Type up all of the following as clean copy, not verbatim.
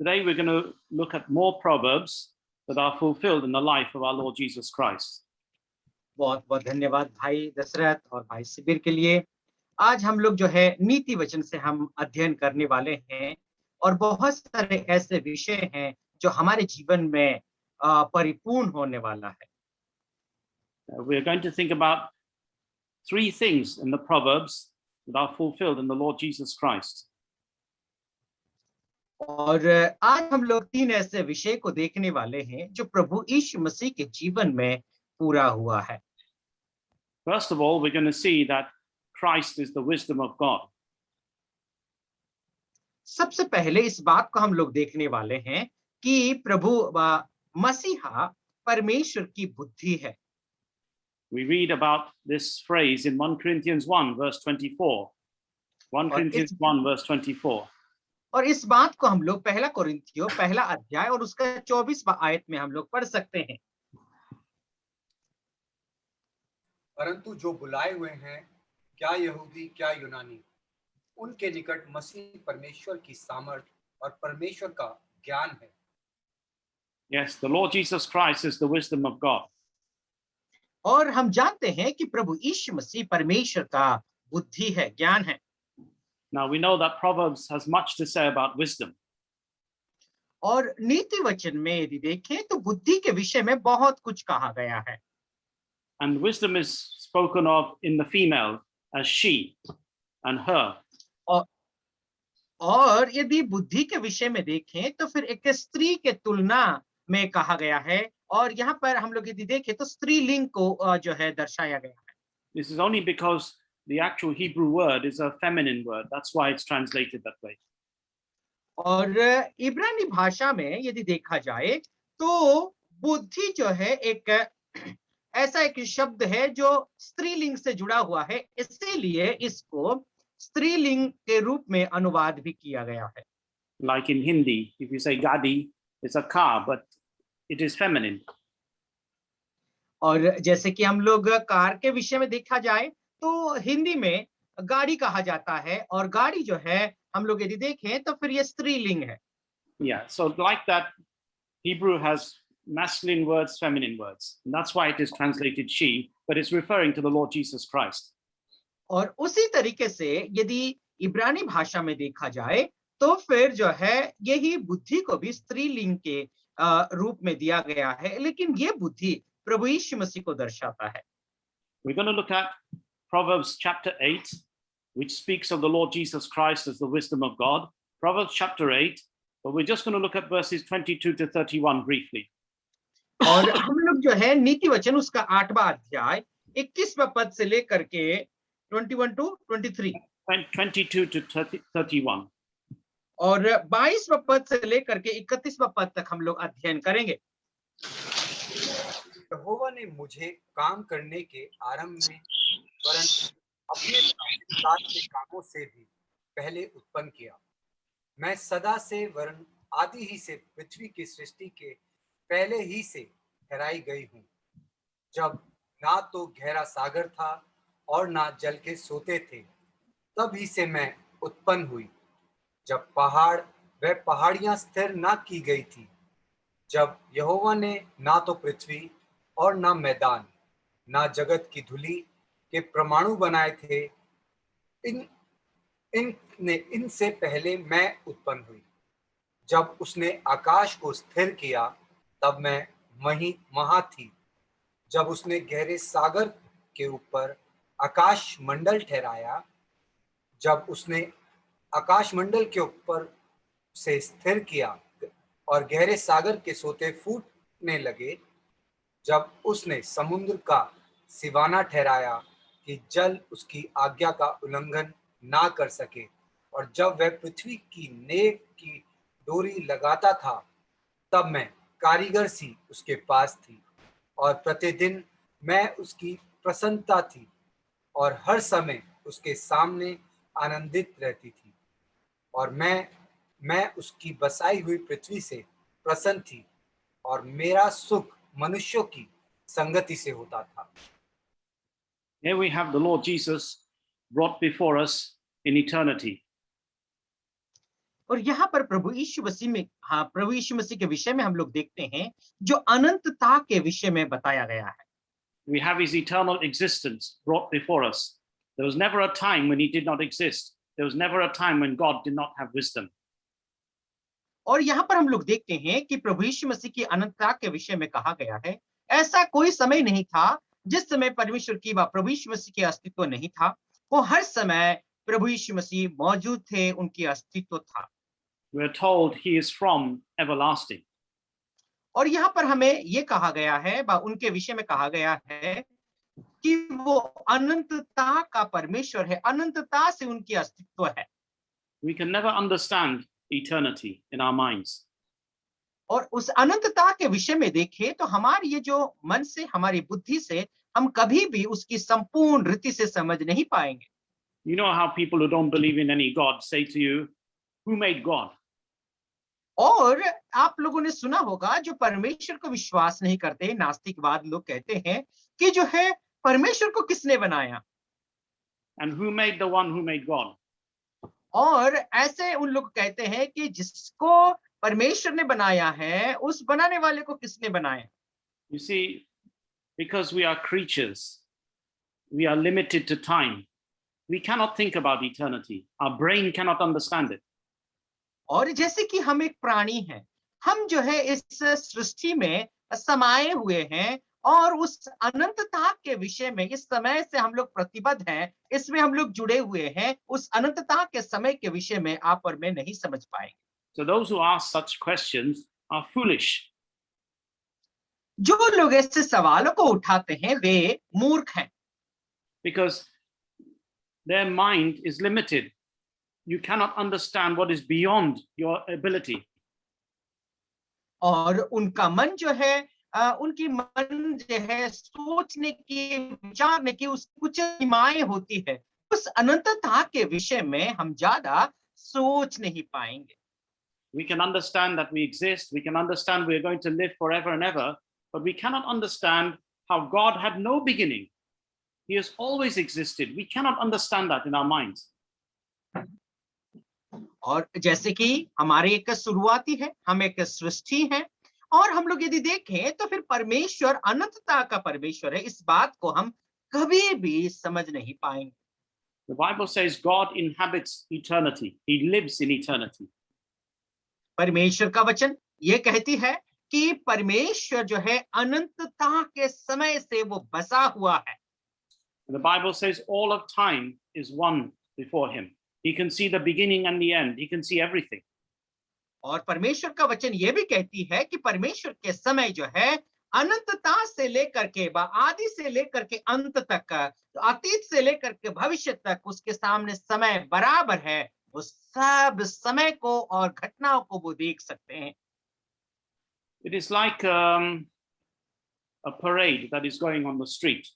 Today we're going to look at more proverbs that are fulfilled in the life of our Lord Jesus Christ. बहुत बहुत धन्यवाद भाई दशरथ और भाई शिविर के लिए। आज हम लोग जो है नीति वचन से हम अध्ययन करने वाले हैं और बहुत सारे ऐसे विषय हैं जो हमारे जीवन में परिपूर्ण होने वाला है। We're going to think about three things in the proverbs that are fulfilled in the Lord Jesus Christ. और आज हम लोग तीन ऐसे विषय को देखने वाले हैं जो प्रभु यीशु मसीह के जीवन में पूरा हुआ है। First of all, we're going to see that Christ is the wisdom of God. सबसे पहले इस बात को हम लोग देखने वाले हैं कि प्रभु मसीहा परमेश्वर की बुद्धि है। We read about this phrase in 1 Corinthians 1 verse 24. 1 Corinthians 1 verse 24. और इस बात को हम लोग पहला कोरिन्थियों पहला अध्याय और उसका 24वां आयत में हम लोग पढ़ सकते हैं। परंतु जो बुलाए हुए हैं, क्या यहूदी क्या यूनानी, उनके निकट मसीह परमेश्वर की सामर्थ और परमेश्वर का ज्ञान है। Yes, the Lord Jesus Christ is the wisdom of God. और हम जानते हैं कि प्रभु यीशु मसीह परमेश्वर का बुद्धि है, ज्ञान है। Now we know that Proverbs has much to say about wisdom. और नीति वचन में यदि देखें तो बुद्धि के विषय में बहुत कुछ कहा गया है। And wisdom is spoken of in the female as she and her. और यदि बुद्धि के विषय में देखें तो फिर एक स्त्री के तुलना में कहा गया है और यहाँ पर हम लोग यदि देखें तो स्त्रीलिंग को जो है दर्शाया गया है। This is only because the actual Hebrew word is a feminine word. That's why it's translated that way. और इब्रानी भाषा में यदि देखा जाए तो बुद्धि जो है एक ऐसा एक शब्द है जो स्त्रीलिंग से जुड़ा हुआ है, इसीलिए इसको स्त्रीलिंग के रूप में अनुवाद भी किया गया है। Like in Hindi, if you say gadi, it's a car, but it is feminine. और जैसे कि हम लोग कार के विषय में देखा जाए तो हिंदी में गाड़ी कहा जाता है और गाड़ी जो है हम लोग यदि देखें तो फिर ये स्त्रीलिंग है। Yeah, so like that, Hebrew has masculine words, feminine words. And that's why it is translated she, but it's referring to the Lord Jesus Christ. और उसी तरीके से यदि इब्रानी भाषा में देखा जाए तो फिर जो है यही बुद्धि को भी स्त्रीलिंग के रूप में दिया गया है, लेकिन ये बुद्धि प्रभु यीशु मसीह को दर्शाता है। We're going to look at Proverbs chapter 8, which speaks of the Lord Jesus Christ as the wisdom of God. Proverbs chapter 8, but we're just going to look at verses 22 to 31 briefly. और हम लोग जो है नीति वचन उसका 8वां अध्याय 21वां पद से लेकर के 21 to 23 22 to 31. और 22वां पद से लेकर के 31वां पद तक हम लोग अध्ययन करेंगे। यहोवा ने मुझे काम करने के आरंभ में वरन अपने साथ के कामों से भी पहले उत्पन्न किया। मैं सदा से वरन आदि ही से पृथ्वी की सृष्टि के पहले ही से ठहराई गई हूँ, जब ना तो गहरा सागर था और ना जल के सोते थे, तब ही से मैं उत्पन्न हुई। जब पहाड़ व पहाड़ियां स्थिर ना की गई थी, जब यहोवा ने ना तो पृथ्वी और ना मैदान ना जगत की धूलि के परमाणु बनाए थे, इनसे पहले मैं उत्पन्न हुई। जब उसने आकाश को स्थिर किया, तब मैं वहीं थी। जब उसने गहरे सागर के ऊपर आकाश मंडल ठहराया, जब उसने आकाश मंडल के ऊपर से स्थिर किया और गहरे सागर के सोते फूटने लगे, जब उसने समुद्र का सिवाना ठहराया कि जल उसकी आज्ञा का उल्लंघन ना कर सके, और जब वह पृथ्वी की नेव की डोरी लगाता था, तब मैं कारीगर सी उसके पास थी और प्रतिदिन मैं उसकी प्रसन्नता थी और हर समय उसके सामने आनंदित रहती थी। और मैं उसकी बसाई हुई पृथ्वी से प्रसन्न थी और मेरा सुख मनुष्यों की संगति से होता था। Here we have the Lord Jesus brought before us in eternity. और यहाँ पर प्रभु यीशु मसीह में, हाँ, प्रभु यीशु मसीह के विषय में हम लोग देखते हैं जो अनंतता के विषय में बताया गया है। We have his eternal existence brought before us. There was never a time when he did not exist. There was never a time when God did not have wisdom. और यहाँ पर हम लोग देखते हैं कि प्रभु यीशु मसीह की अनंतता के विषय में कहा गया है, ऐसा कोई समय नहीं था जिस समय परमेश्वर की व प्रभु यीशु मसीह के अस्तित्व नहीं था। वो हर समय प्रभु यीशु मसीह मौजूद थे, उनकी अस्तित्व था। We're told he is from everlasting. और यहाँ पर हमें ये कहा गया है, उनके विषय में कहा गया है कि वो अनंतता का परमेश्वर है, अनंतता से उनकी अस्तित्व है। We can never understand eternity in our minds. और उस अनंतता के विषय में देखें तो हमारी ये जो मन से, हमारी बुद्धि से हम कभी भी उसकी संपूर्ण रीति से समझ नहीं पाएंगे। You know how people who don't believe in any God say to you, who made God? और आप लोगों ने सुना होगा जो परमेश्वर को विश्वास नहीं करते, नास्तिकवाद लोग कहते हैं कि जो है परमेश्वर को किसने बनाया, And who made the one who made God? और ऐसे उन लोग कहते हैं कि जिसको परमेश्वर ने बनाया है उस बनाने वाले को किसने बनाया। You see, because we are creatures, we are limited to time. We cannot think about eternity. Our brain cannot understand it. और जैसे कि हम एक प्राणी हैं, हम जो है इस सृष्टि में समाये हुए हैं और उस अनंतता के विषय में इस समय से हम लोग प्रतिबद्ध हैं, इसमें हम लोग जुड़े हुए हैं, उस अनंतता के समय के विषय में आप और मैं नहीं समझ पाएंगे। So those who ask such questions are foolish. जो लोग ऐसे सवालों को उठाते हैं वे मूर्ख हैं, Because their mind is limited. You cannot understand what is beyond your ability. और उनका मन जो है उनकी मन जो है सोचने की, विचारने की उस कुछ सीमाएं होती है, उस अनंतता के विषय में हम ज्यादा सोच नहीं पाएंगे। We can understand that we exist. We can understand we are going to live forever and ever, but we cannot understand how God had no beginning. He has always existed. We cannot understand that in our minds. और जैसे कि हमारे एक शुरुआती है, हम एक सृष्टि हैं, और हम लोग यदि देखें तो फिर परमेश्वर अनंतता का परमेश्वर है, इस बात को हम कभी भी समझ नहीं पाएंगे। The Bible says God inhabits eternity. He lives in eternity. परमेश्वर का वचन ये कहती है कि परमेश्वर जो है अनंतता के समय से वो बसा हुआ है। And the Bible says all of time is one before him. He can see the beginning and the end. He can see everything. और परमेश्वर का वचन ये भी कहती है कि परमेश्वर के समय जो है अनंतता से लेकर के, आदि से लेकर के अंत तक, अतीत से लेकर के भविष्य तक उसके सामने समय बराबर है। वो सब समय को और घटनाओं को वो देख सकते हैं। It is like a parade that is going on the street.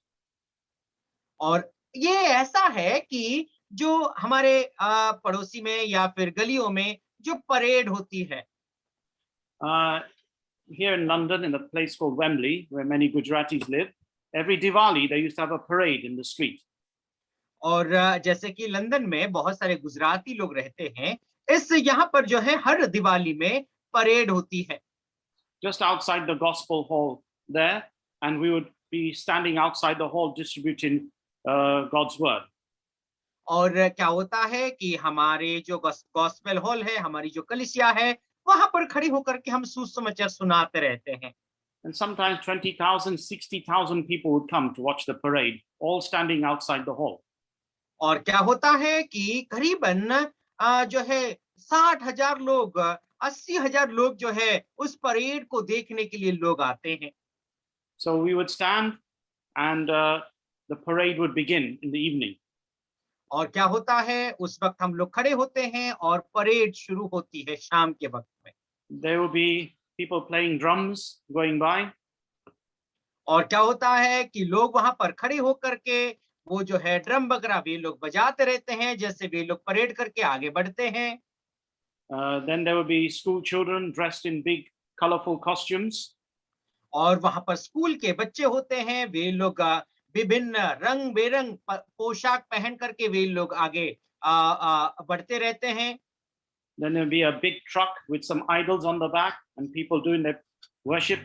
और ये ऐसा है कि जो हमारे पड़ोसी में या फिर गलियों में जो परेड होती है। Here in London, in a place called Wembley, where many Gujaratis live, every Diwali they used to have a parade in the street. और जैसे कि लंदन में बहुत सारे गुजराती लोग रहते हैं, इस यहाँ पर जो है हर दिवाली में परेड होती है। Just outside the gospel hall there, and we would be standing outside the hall distributing God's word. और क्या होता है कि हमारे जो गॉस्पेल हॉल है, हमारी जो कलीसिया है, वहां पर खड़े होकर के हम सुसमाचार सुनाते रहते हैं। And sometimes 20,000, 60,000 people would come to watch the parade, all standing outside the hall. और क्या होता है कि करीबन जो है 60,000 लोग, 80,000 लोग जो है उस परेड को देखने के लिए लोग आते हैं। So we would stand and the parade would begin in the evening. और क्या होता है, उस वक्त हम लोग खड़े होते हैं और परेड शुरू होती है शाम के वक्त में। There will be people playing drums going by. और क्या होता है कि लोग वहां पर खड़े होकर के वो जो है ड्रम वगैरह वे लोग बजाते रहते हैं, जैसे वे लोग परेड करके आगे बढ़ते हैं। Then there will be school children dressed in big colorful costumes. और वहां पर स्कूल के बच्चे होते हैं, वे लोग विभिन्न रंग बेरंग पोशाक पहन करके वे लोग आगे बढ़ते रहते हैं। Then there'll be a big truck with some idols on the back and people doing their worship.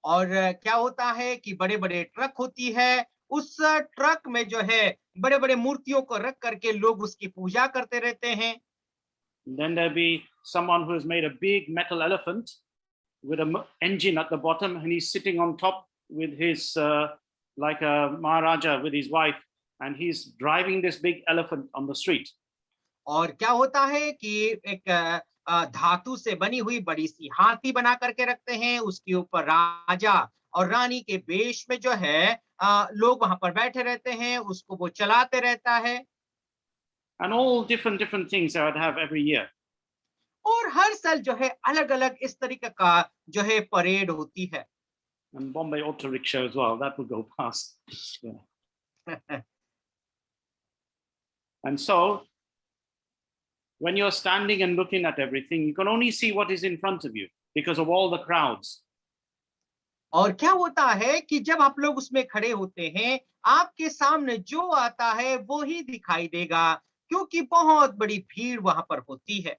और क्या होता है कि बड़े बड़े ट्रक होती है, उस ट्रक में जो है बड़े बड़े मूर्तियों को रख करके लोग उसकी पूजा करते रहते हैं। Then there'll be someone who has made a big metal elephant with an engine at the bottom, and he's sitting on top with his like a Maharaja with his wife, and he's driving this big elephant on the street. और क्या होता है कि एक धातु से बनी हुई बड़ी सी हाथी बना करके रखते हैं, उसके ऊपर राजा और रानी के वेश में जो है लोग वहां पर बैठे रहते हैं, उसको वो चलाते रहता है। And all different things they would have every year. और हर साल जो है अलग अलग इस तरीके का जो है परेड होती है। And Bombay Auto Rickshaw as well, that would go past. Yeah. And so, when you're standing and looking at everything, you can only see what is in front of you because of all the crowds. और क्या होता है कि जब आप लोग उसमें खड़े होते हैं, आपके सामने जो आता है वो ही दिखाई देगा, क्योंकि बहुत बड़ी भीड़ वहां पर होती है।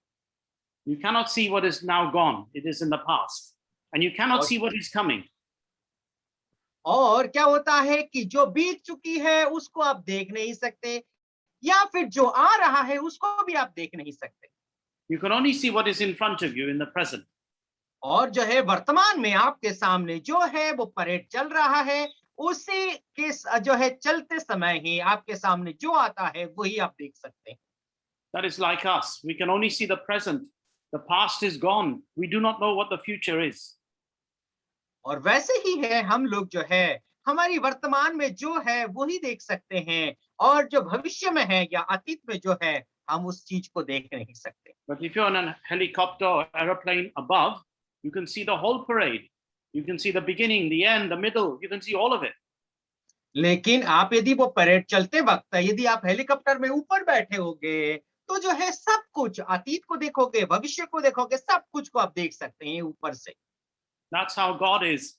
You cannot see what is now gone, it is in the past. And you cannot see what is coming. और क्या होता है कि जो बीत चुकी है उसको आप देख नहीं सकते, या फिर जो आ रहा है उसको भी आप देख नहीं सकते। You can only see what is in front of you in the present. और जो है वर्तमान में आपके सामने जो है वो परेड चल रहा है, उसी के जो है चलते समय ही आपके सामने जो आता है वही आप देख सकते हैं। That is like us. We can only see the present. The past is gone. We do not know what the future is. और वैसे ही है हम लोग जो है हमारी वर्तमान में जो है वही देख सकते हैं, और जो भविष्य में है या अतीत में जो है हम उस चीज को देख नहीं सकते। But if you're on a helicopter or aeroplane above, you can see the whole parade. You can see the beginning, the end, the middle. You can see all of it. लेकिन आप यदि वो परेड चलते वक्त यदि आप helicopter में ऊपर बैठे होगे तो जो है सब कुछ अतीत को देखोगे, भविष्य को देखोगे, सब कुछ को आप देख सकते हैं ऊपर से। That's how God is.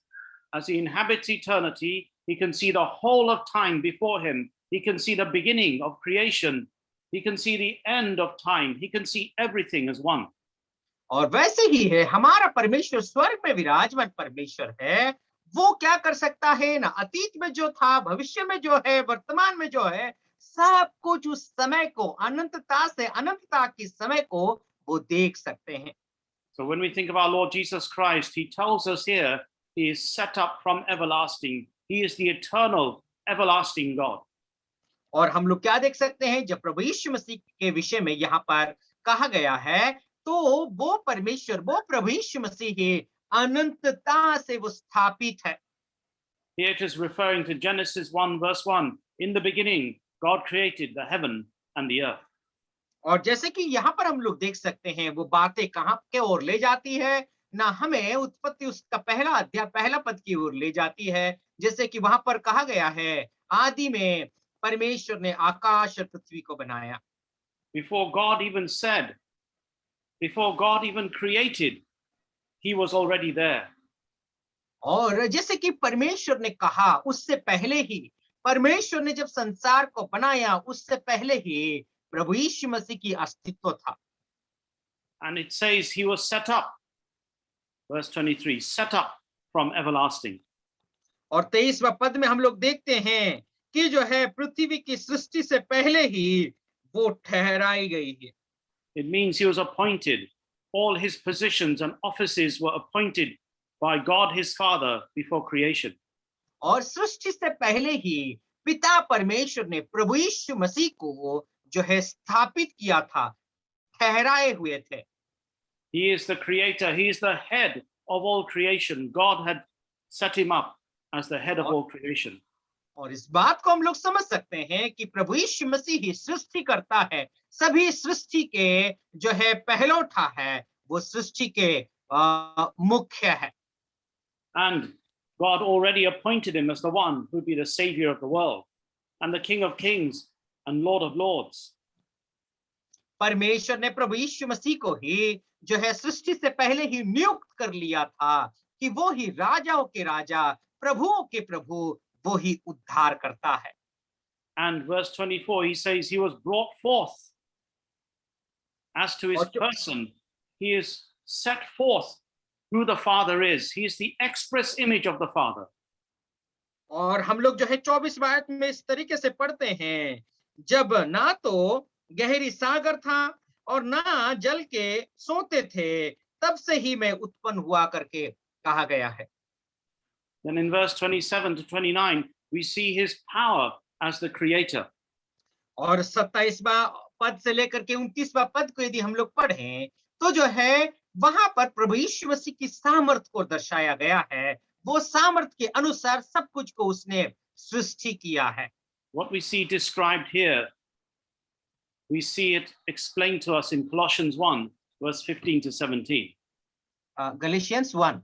As he inhabits eternity, he can see the whole of time before him. He can see the beginning of creation. He can see the end of time. He can see everything as one. और वैसे ही है हमारा परमेश्वर, स्वर्ग में विराजमान परमेश्वर है, वो क्या कर सकता है ना, अतीत में जो था, भविष्य में जो है, वर्तमान में जो है, सब कुछ उस समय को, अनंतता से अनंतता की समय को वो देख सकते हैं। So when we think of our Lord Jesus Christ, he tells us here, he is set up from everlasting. He is the eternal, everlasting God. और हम लोग क्या देख सकते हैं, जब प्रभु यीशु मसीह के विषय में यहाँ पर कहा गया है, तो वो परमेश्वर, वो प्रभु यीशु मसीह ही अनंतता से वो स्थापित है। Here it is referring to Genesis 1 verse 1. In the beginning, God created the heaven and the earth. और जैसे कि यहाँ पर हम लोग देख सकते हैं, वो बातें कहाँ के ओर ले जाती है ना, हमें उत्पत्ति उसका पहला अध्याय पहला पद की ओर ले जाती है। जैसे कि वहां पर कहा गया है, आदि में परमेश्वर ने आकाश और पृथ्वी को बनाया। Before God even said, before God even created, he was already there. और जैसे कि परमेश्वर ने कहा, उससे पहले ही परमेश्वर ने जब संसार को बनाया, उससे पहले ही प्रभु यीशु मसीह की अस्तित्व था। And it says he was set up. Verse 23, set up from everlasting. और 23वां पद में हम लोग देखते हैं कि जो है पृथ्वी की सृष्टि से पहले ही वो ठहराई गई है। It means he was appointed. All his positions and offices were appointed by God his Father before creation. और सृष्टि से पहले ही पिता परमेश्वर ने प्रभु यीशु मसीह को जो है स्थापित किया था, ठहराए हुए थे। He is the creator. He is the head of all creation. God had set him up as the head of all creation. और इस बात को हम लोग समझ सकते हैं कि प्रभु यीशु मसीह ही सृष्टि करता है, सभी सृष्टि के जो है पहलौठा है, वो सृष्टि के मुख्य है। And God already appointed him as the one who would be the savior of the world and the King of kings and Lord of lords. परमेश्वर ने प्रभु यीशु मसीह को ही जो है सृष्टि से पहले ही नियुक्त कर लिया था कि वो ही राजाओं के राजा, प्रभुओं के प्रभु, वो ही उद्धार करता है। And verse 24, he says he was brought forth As to his और जो- person, he is set forth who the Father is. He is the express image of the Father. और हम लोग जो है 24 आयत में इस तरीके से पढ़ते हैं, जब ना तो गहरी सागर था और ना जल के सोते थे, तब से ही मैं उत्पन्न हुआ करके कहा गया है। Then in verse 27 to 29, we see his power as the creator. और 27वां पद से लेकर के 29वां पद को यदि हम लोग पढ़ें, तो जो है वहां पर प्रभु यीशु मसीह की सामर्थ को दर्शाया गया है। वो सामर्थ के अनुसार सब कुछ को उसने सृष्टि किया है। What we see described here, we see it explained to us in Colossians 1, verse 15 to 17. Galatians 1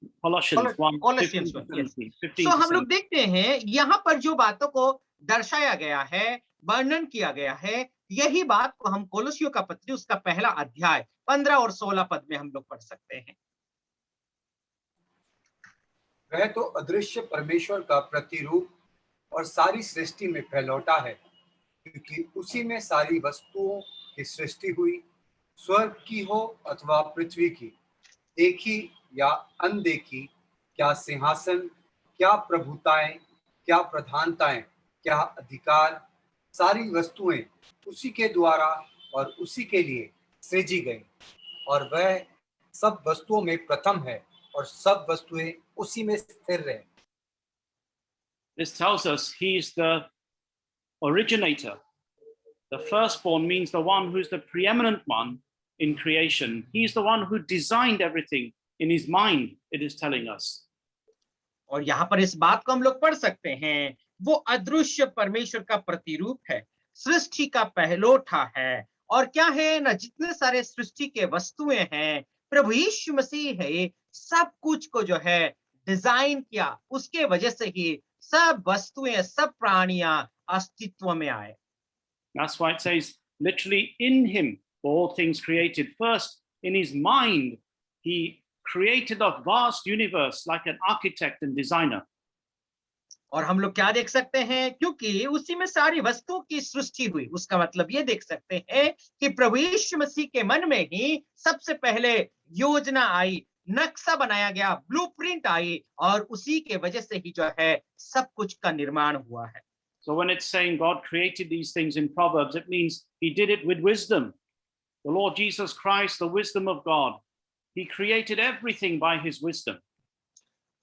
Colossians 1, 15 Colossians to 1, yes. 17. So 15 to हम लोग 17. देखते हैं यहाँ पर जो बातों को दर्शाया गया है, वर्णन किया गया है, यही बात को हम कोलोसियों का पत्री उसका पहला अध्याय 15 और 16 पद में हम लोग पढ़ सकते हैं। वह तो अदृश्य परमेश्वर का प्रतिरूप और सारी सृष्टि में फैलौटा है, क्योंकि उसी में सारी वस्तुओं की सृष्टि हुई, स्वर्ग की हो अथवा पृथ्वी की, देखी या अनदेखी, क्या सिंहासन, क्या प्रभुताएं, क्या प्रधानताएं, क्या अधिकार, सारी वस्तुएं उसी के द्वारा और उसी के लिए सृजी गई, और वह सब वस्तुओं में प्रथम है और सब वस्तुएं उसी में स्थिर रहे। This tells us he is the originator. The firstborn means the one who's the preeminent one in creation. He's the one who designed everything in his mind, it is telling us. और यहाँ पर इस बात को हम लोग पढ़ सकते हैं, वो अदृश्य परमेश्वर का प्रतिरूप है, सृष्टि का पहलोठा है, और क्या है ना, जितने सारे सृष्टि के वस्तुएं हैं, प्रभु यीशु मसीह है, सब कुछ को जो है डिजाइन किया, उसके वजह से ही सब वस्तुएं, सब प्राणियां अस्तित्व में आए। That's why it says, literally, in him were all things created. First, in his mind, he created a vast universe like an architect and designer. और हम लोग क्या देख सकते हैं, क्योंकि उसी में सारी वस्तुओं की सृष्टि हुई, उसका मतलब ये देख सकते हैं कि प्रभु यीशु मसीह के मन में ही सबसे पहले योजना आई, नक्शा बनाया गया, ब्लूप्रिंट आई, और उसी के वजह से ही जो है सब कुछ का निर्माण हुआ है। So when it's saying God created these things in Proverbs, it means he did it with wisdom. The Lord Jesus Christ, the wisdom of God, he created everything by his wisdom.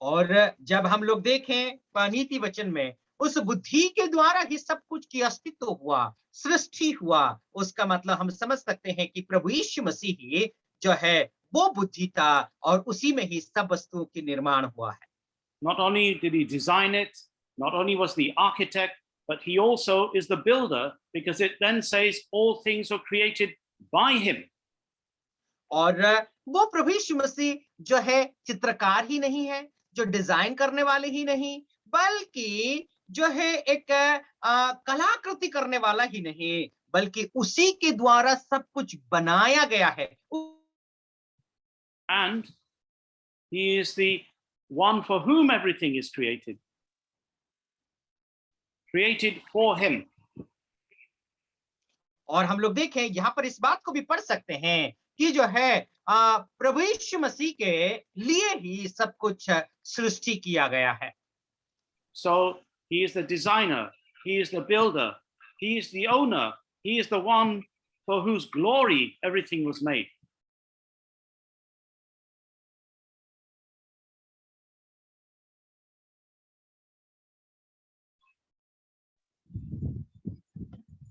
और जब हम लोग देखें नीति वचन में, उस बुद्धि के द्वारा ही सब कुछ की अस्तित्व हुआ, सृष्टि हुआ, उसका मतलब हम समझ सकते हैं कि प्रभु यीशु मसीह ही जो है वो बुद्धि था, और उसी में ही सब वस्तुओं की निर्माण हुआ है। Not only did he design it, not only was the architect, but he also is the builder, because it then says all things were created by him. और वो प्रभु यीशु मसीह जो है चित्रकार ही नहीं है, जो डिजाइन करने वाले ही नहीं, बल्कि जो है एक कलाकृति करने वाला ही नहीं, बल्कि उसी के द्वारा सब कुछ बनाया गया है। And he is the one for whom everything is created. Created for him. और हम लोग देखें यहाँ पर इस बात को भी पढ़ सकते हैं कि जो है प्रभु यीशु मसीह के लिए ही सब कुछ सृष्टि किया गया है। So he is the designer, he is the builder, he is the owner, he is the one for whose glory everything was made.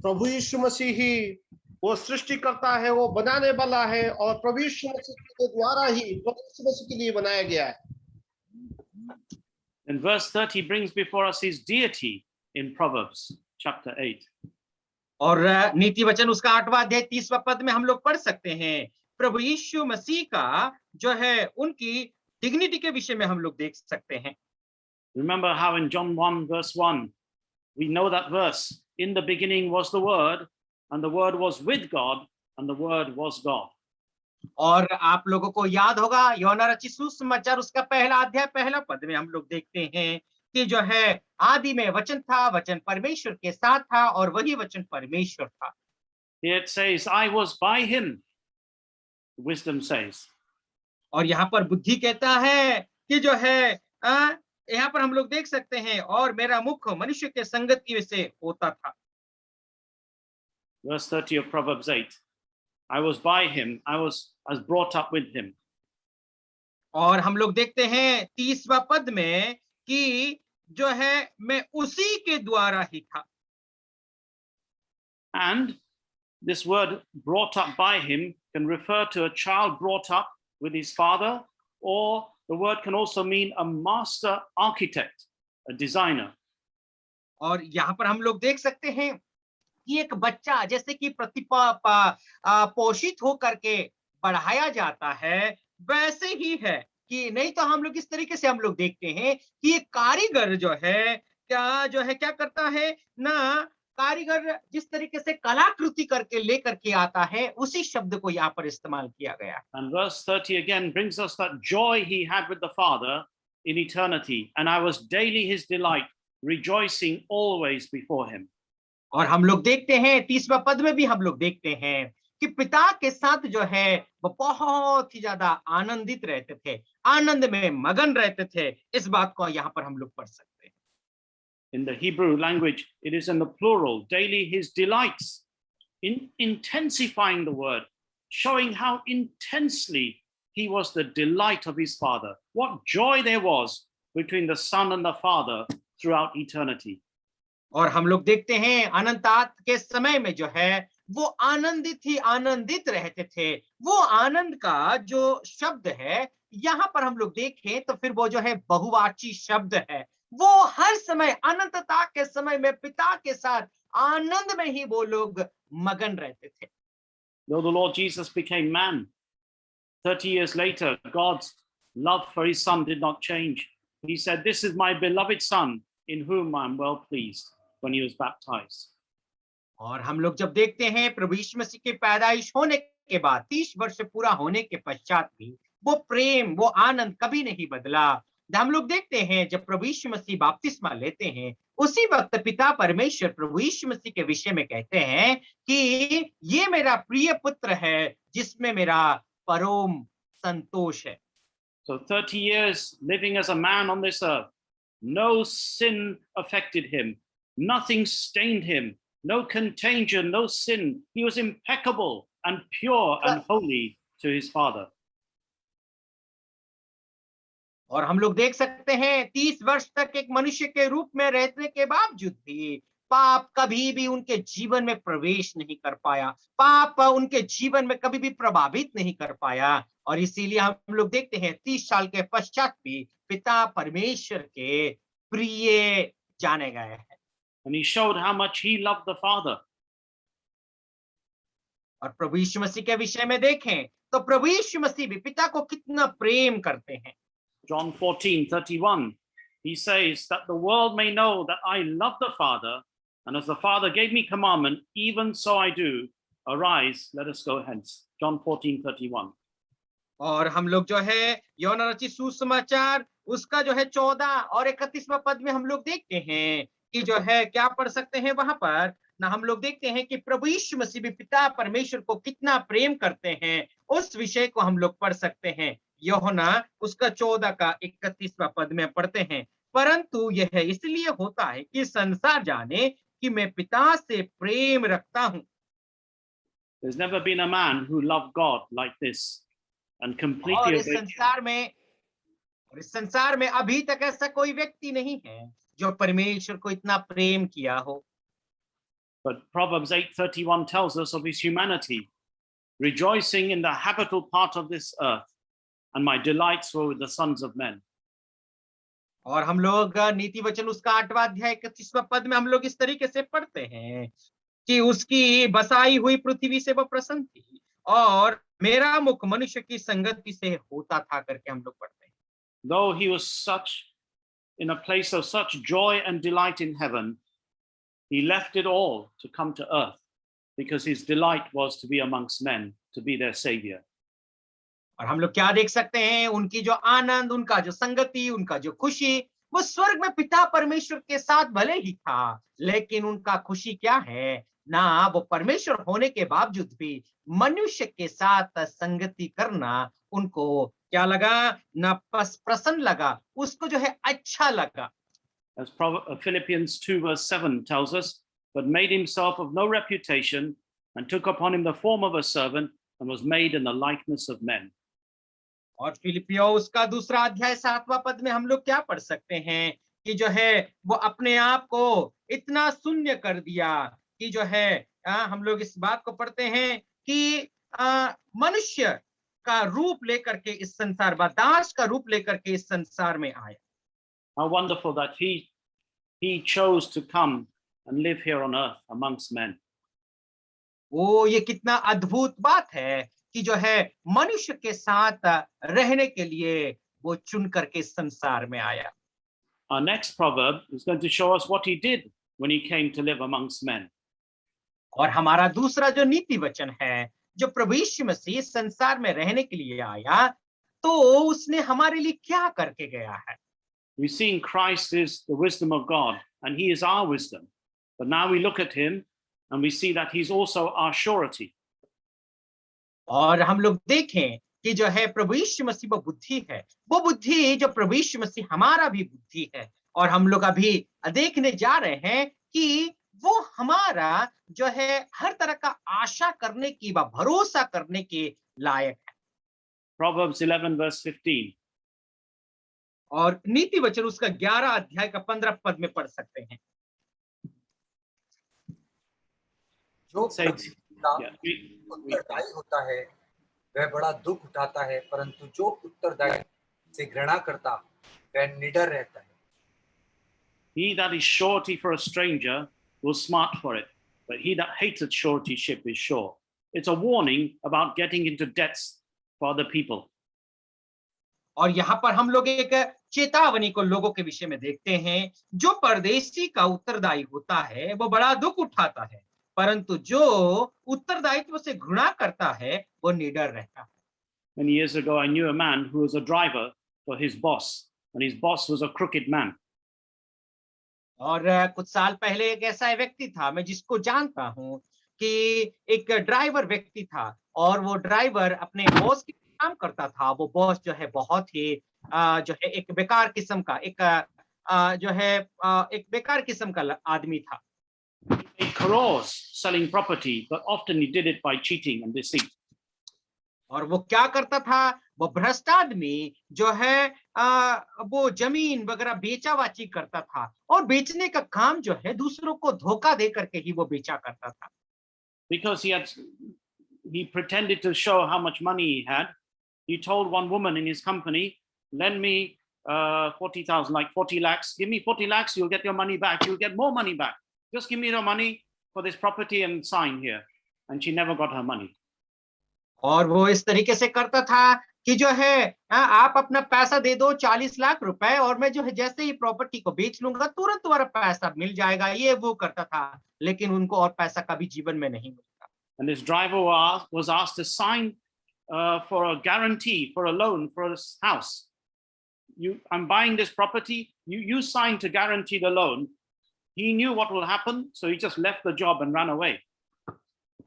प्रभु यीशु मसीह ही वो सृष्टि करता है, वो बनाने वाला है, और प्रभु यीशु मसीह के द्वारा ही प्रभु यीशु मसीह के लिए बनाया गया है। And verse 30 brings before us his deity in Proverbs chapter 8. और नीति वचन उसका 8वां अध्याय 30वां पद में हम लोग पढ़ सकते हैं, प्रभु यीशु मसीह का जो है उनकी डिग्निटी के विषय में हम लोग देख सकते हैं। Remember how in John 1 verse 1, we know that verse, in the beginning was the Word, and the Word was with God, and the Word was God. और आप लोगों को याद होगा यूहन्ना रचित सुसमाचार उसका पहला अध्याय पहला पद में हम लोग देखते हैं कि जो है आदि में वचन था, वचन परमेश्वर के साथ था, और वही वचन परमेश्वर था। Here it says, I was by him, wisdom says. और यहाँ पर बुद्धि कहता है कि जो है यहाँ पर हम लोग देख सकते हैं, और मेरा मुख मनुष्य के संगति से होता था। Verse 30 of Proverbs 8. I was by him, I was brought up with him. और हम लोग देखते हैं 30वां पद में कि जो है मैं उसी के द्वारा ही था। And this word brought up by him can refer to a child brought up with his father, or the word can also mean a master architect, a designer. और यहाँ पर हम लोग देख सकते हैं कि एक बच्चा जैसे कि पोषित होकर के बढ़ाया जाता है, वैसे ही है कि नहीं तो हम लोग इस तरीके से हम लोग देखते हैं कि एक कारीगर जो है क्या करता है ना, कारीगर जिस तरीके से कलाकृति करके लेकर के आता है, उसी शब्द को यहाँ पर इस्तेमाल किया गया है। And verse 30 again brings us that joy he had with the Father in eternity. And I was daily his delight, rejoicing always before him. और हम लोग देखते हैं 30वां पद में भी हम लोग देखते हैं कि पिता के साथ जो है वो बहुत ही ज्यादा आनंदित रहते थे, आनंद में मगन रहते थे। इस बात को यहाँ पर हम लोग पढ़ सकते हैं। In the Hebrew language, it is in the plural, daily his delights, intensifying the word, showing how intensely he was the delight of his Father. What joy there was between the Son and the Father throughout eternity. और हम लोग देखते हैं अनंतात के समय में जो है वो आनंदित ही आनंदित रहते थे। वो आनंद का जो शब्द है यहाँ पर हम लोग देखें तो फिर वो जो है बहुवाची शब्द है। वो हर समय अनंतता के समय में पिता के साथ आनंद में ही वो लोग मगन रहते थे। Though the Lord Jesus became man, 30 years later, God's love for his Son did not change. He said, "This is my beloved Son, in whom I am well pleased," when he was baptized. और हम लोग जब देखते हैं प्रभु यीशु मसीह की पैदाइश होने के बाद 30 वर्ष पूरा होने के पश्चात भी वो प्रेम, वो आनंद कभी नहीं बदला। हम लोग देखते हैं जब प्रभु यीशु मसीह बपतिस्मा लेते हैं, उसी वक्त पिता परमेश्वर प्रभु यीशु मसीह के विषय में कहते हैं कि ये मेरा प्रिय पुत्र है जिसमें मेरा परम संतोष है। So 30 years living as a man on this earth, no sin affected him, nothing stained him, no contagion, no sin. He was impeccable and pure and holy to his Father. और हम लोग देख सकते हैं 30 वर्ष तक एक मनुष्य के रूप में रहने के बावजूद भी पाप कभी भी उनके जीवन में प्रवेश नहीं कर पाया, पाप उनके जीवन में कभी भी प्रभावित नहीं कर पाया। और इसीलिए हम लोग देखते हैं 30 साल के पश्चात भी पिता परमेश्वर के प्रिय जाने गए हैं। And he showed how much he loved the Father. और प्रभु यीशु मसीह के विषय में देखें तो प्रभु यीशु मसीह भी पिता को कितना प्रेम करते हैं। John 14:31, he says that the world may know that I love the Father, and as the Father gave me commandment, even so I do. Arise, let us go hence. John 14:31. और हम लोग जो है यूहन्ना रचित सुसमाचार उसका जो है 14 और 31वां पद में हम लोग देखते हैं कि जो है क्या पढ़ सकते हैं वहां पर ना, हम लोग देखते हैं कि प्रभु यीशु मसीह भी पिता परमेश्वर को कितना प्रेम करते हैं, उस विषय को हम लोग पढ़ सकते हैं। यूहन्ना उसका 14 का 31वां पद में पढ़ते हैं, परंतु यह इसलिए होता है कि संसार जाने कि मैं पिता से प्रेम रखता हूं। There's never been a man who loved God like this and और completely इस obeyed. संसार में अभी तक ऐसा कोई व्यक्ति नहीं है जो परमेश्वर को इतना प्रेम किया हो। But Proverbs 8:31 tells us of his humanity, rejoicing in the habitable part of this earth, and my delights were with the sons of men. और हम लोग नीति वचन उसका 8वां अध्याय 31वां पद में हम लोग इस तरीके से पढ़ते हैं कि उसकी बसाई हुई पृथ्वी से वह प्रसन्न थी और मेरा मुख मनुष्य की संगति से होता था करके हम लोग पढ़ते हैं। Though he was in a place of such joy and delight in heaven, he left it all to come to earth because his delight was to be amongst men, to be their savior. और हम लोग क्या देख सकते हैं, उनकी जो आनंद, उनका जो संगति, उनका जो खुशी, वो स्वर्ग में पिता परमेश्वर के साथ भले ही था, लेकिन उनका खुशी क्या है, ना वो परमेश्वर होने के बावजूद भी मनुष्य के साथ संगति करना उनको क्या लगा, ना प्रसन्न लगा, उसको जो है अच्छा लगा। As Philippians 2 verse 7 tells us, but made himself of no reputation and took upon him the form of a servant and was made in the likeness of men. और फिलिपियो उसका 2 अध्याय 7वां पद में हम लोग क्या पढ़ सकते हैं कि जो है वो अपने आप को इतना शून्य कर दिया कि जो है हम लोग इस बात को पढ़ते हैं कि मनुष्य का रूप लेकर के इस संसार में, दास का रूप लेकर के इस संसार में आया। How wonderful that he chose to come and live here on earth amongst men. वो ये कितना अद्भुत बात है कि जो है मनुष्य के साथ रहने के लिए वो चुन करके संसार में आया। Our next proverb is going to show us what he did when he came to live amongst men. और हमारा दूसरा जो नीति वचन है, जो प्रभु यीशु मसीह संसार में रहने के लिए आया, तो उसने हमारे लिए क्या करके गया है। We see in Christ is the wisdom of God and he is our wisdom. But now we look at him and we see that he's also our surety. और हम लोग देखें कि जो है प्रभु यीशु मसीह वो बुद्धि है, वो बुद्धि जो प्रभु यीशु मसीह हमारा भी बुद्धि है। और हम लोग अभी देखने जा रहे हैं कि वो हमारा जो है हर तरह का आशा करने की व भरोसा करने के लायक है। Proverbs 11 verse 15. और नीति वचन उसका 11 अध्याय का 15 पद में पढ़ सकते हैं। जो Says, उत्तरदायी होता है वह बड़ा दुख उठाता है, परंतु जो उत्तरदायी से घृणा करता वह निडर रहता है। he that is surety for a stranger will smart for it, but he that hateth suretyship is sure. It's a warning about getting into debts for other people. और यहाँ पर हम लोग एक चेतावनी को लोगों के विषय में देखते हैं। जो परदेशी का उत्तरदायी होता है वो बड़ा दुख उठाता है, परंतु जो उत्तरदायित्व से घृणा करता है वो निडर रहता है। Many years ago, I knew a man who was a driver for his boss, and his boss was a crooked man. और कुछ साल पहले एक ऐसा व्यक्ति था, मैं जिसको जानता हूं कि एक ड्राइवर व्यक्ति था और वो ड्राइवर अपने बॉस के काम करता था। वो बॉस जो है बहुत ही जो है एक बेकार किस्म का एक बेकार किस्म का आदमी था। He made crores selling property, but often he did it by cheating and deceit. और वो क्या करता था, वो भ्रष्ट आदमी जो है वो जमीन वगैरह बेचावाची करता था और बेचने का काम जो है दूसरों को धोखा दे करके ही वो बेचा करता था। Because he pretended to show how much money he had. He told one woman in his company, lend me 40,000, like 40 lakhs. Give me 40 lakhs, you'll get your money back. You'll get more money back. Just give me your money for this property and sign here. And she never got her money. और वो इस तरीके से करता था कि जो है आप अपना पैसा दे दो 40 लाख रुपए और मैं जो है जैसे ही प्रॉपर्टी को बेच लूंगा तुरंत तुम्हारा पैसा मिल जाएगा, ये वो करता था। लेकिन उनको और पैसा कभी जीवन में नहीं मिलता। And this driver was asked to sign for a guarantee for a loan for his house. I'm buying this property. You sign to guarantee the loan. He knew what will happen, so he just left the job and ran away.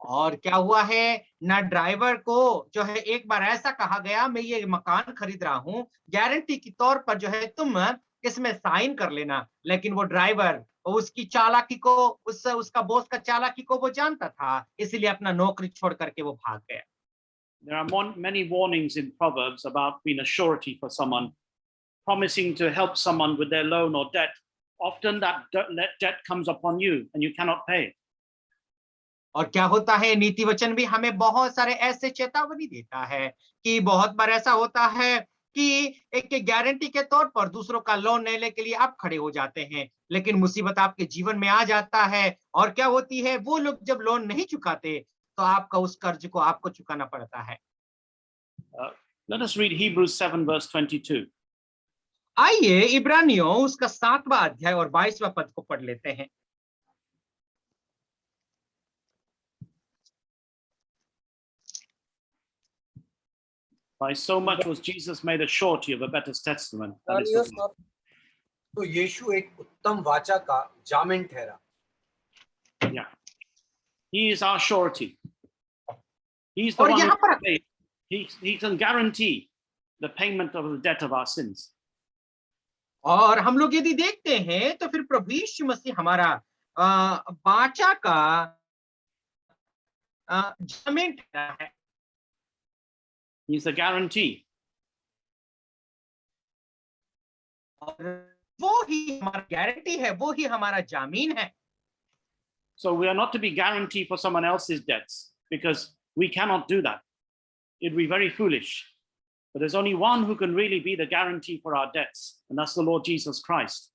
और क्या हुआ है ना, driver को जो है एक बार ऐसा कहा गया, मैं ये मकान खरीद रहा हूँ गारंटी के तौर पर जो है तुम इसमें साइन कर लेना। लेकिन वो ड्राइवर उसकी चालाकी को उसका बॉस का चालाकी को वो जानता था, इसलिए अपना नौकरी छोड़ करके वो भाग गया। There are many warnings in Proverbs about being a surety for someone, promising to help someone with their loan or debt. Often that debt comes upon you and you cannot pay it. और क्या होता है, नीति वचन भी हमें बहुत सारे ऐसे चेतावनी देता है कि बहुत बार ऐसा होता है कि एक गारंटी के तौर पर दूसरों का लोन लेने के लिए आप खड़े हो जाते हैं, लेकिन मुसीबत आपके जीवन में आ जाता है। और क्या होती है, वो लोग जब लोन नहीं चुकाते तो आपका उस कर्ज को आपको चुकाना पड़ता है। Let us read Hebrews 7 verse 22. आइए इब्रानियों उसका 7वां अध्याय और 22वां पद को पढ़ लेते हैं। By so much was Jesus made a surety of a better testament. तो यीशु एक उत्तम वाचा का जामीन ठहरा। Yeah. He is our surety. He's the और one यहाँ who पर can pay. He can guarantee the payment of the debt of our sins. और हम लोग यदि देखते हैं तो फिर प्रभु यीशु मसीह हमारा वाचा का जामीन ठहरा है। He's the guarantee. और वो ही हमारा गारंटी है, वो ही हमारा जामीन है। So we are not to be guarantee for someone else's debts, because we cannot do that. It'd be very foolish. But there's only one who can really be the guarantee for our debts, and that's the Lord Jesus Christ.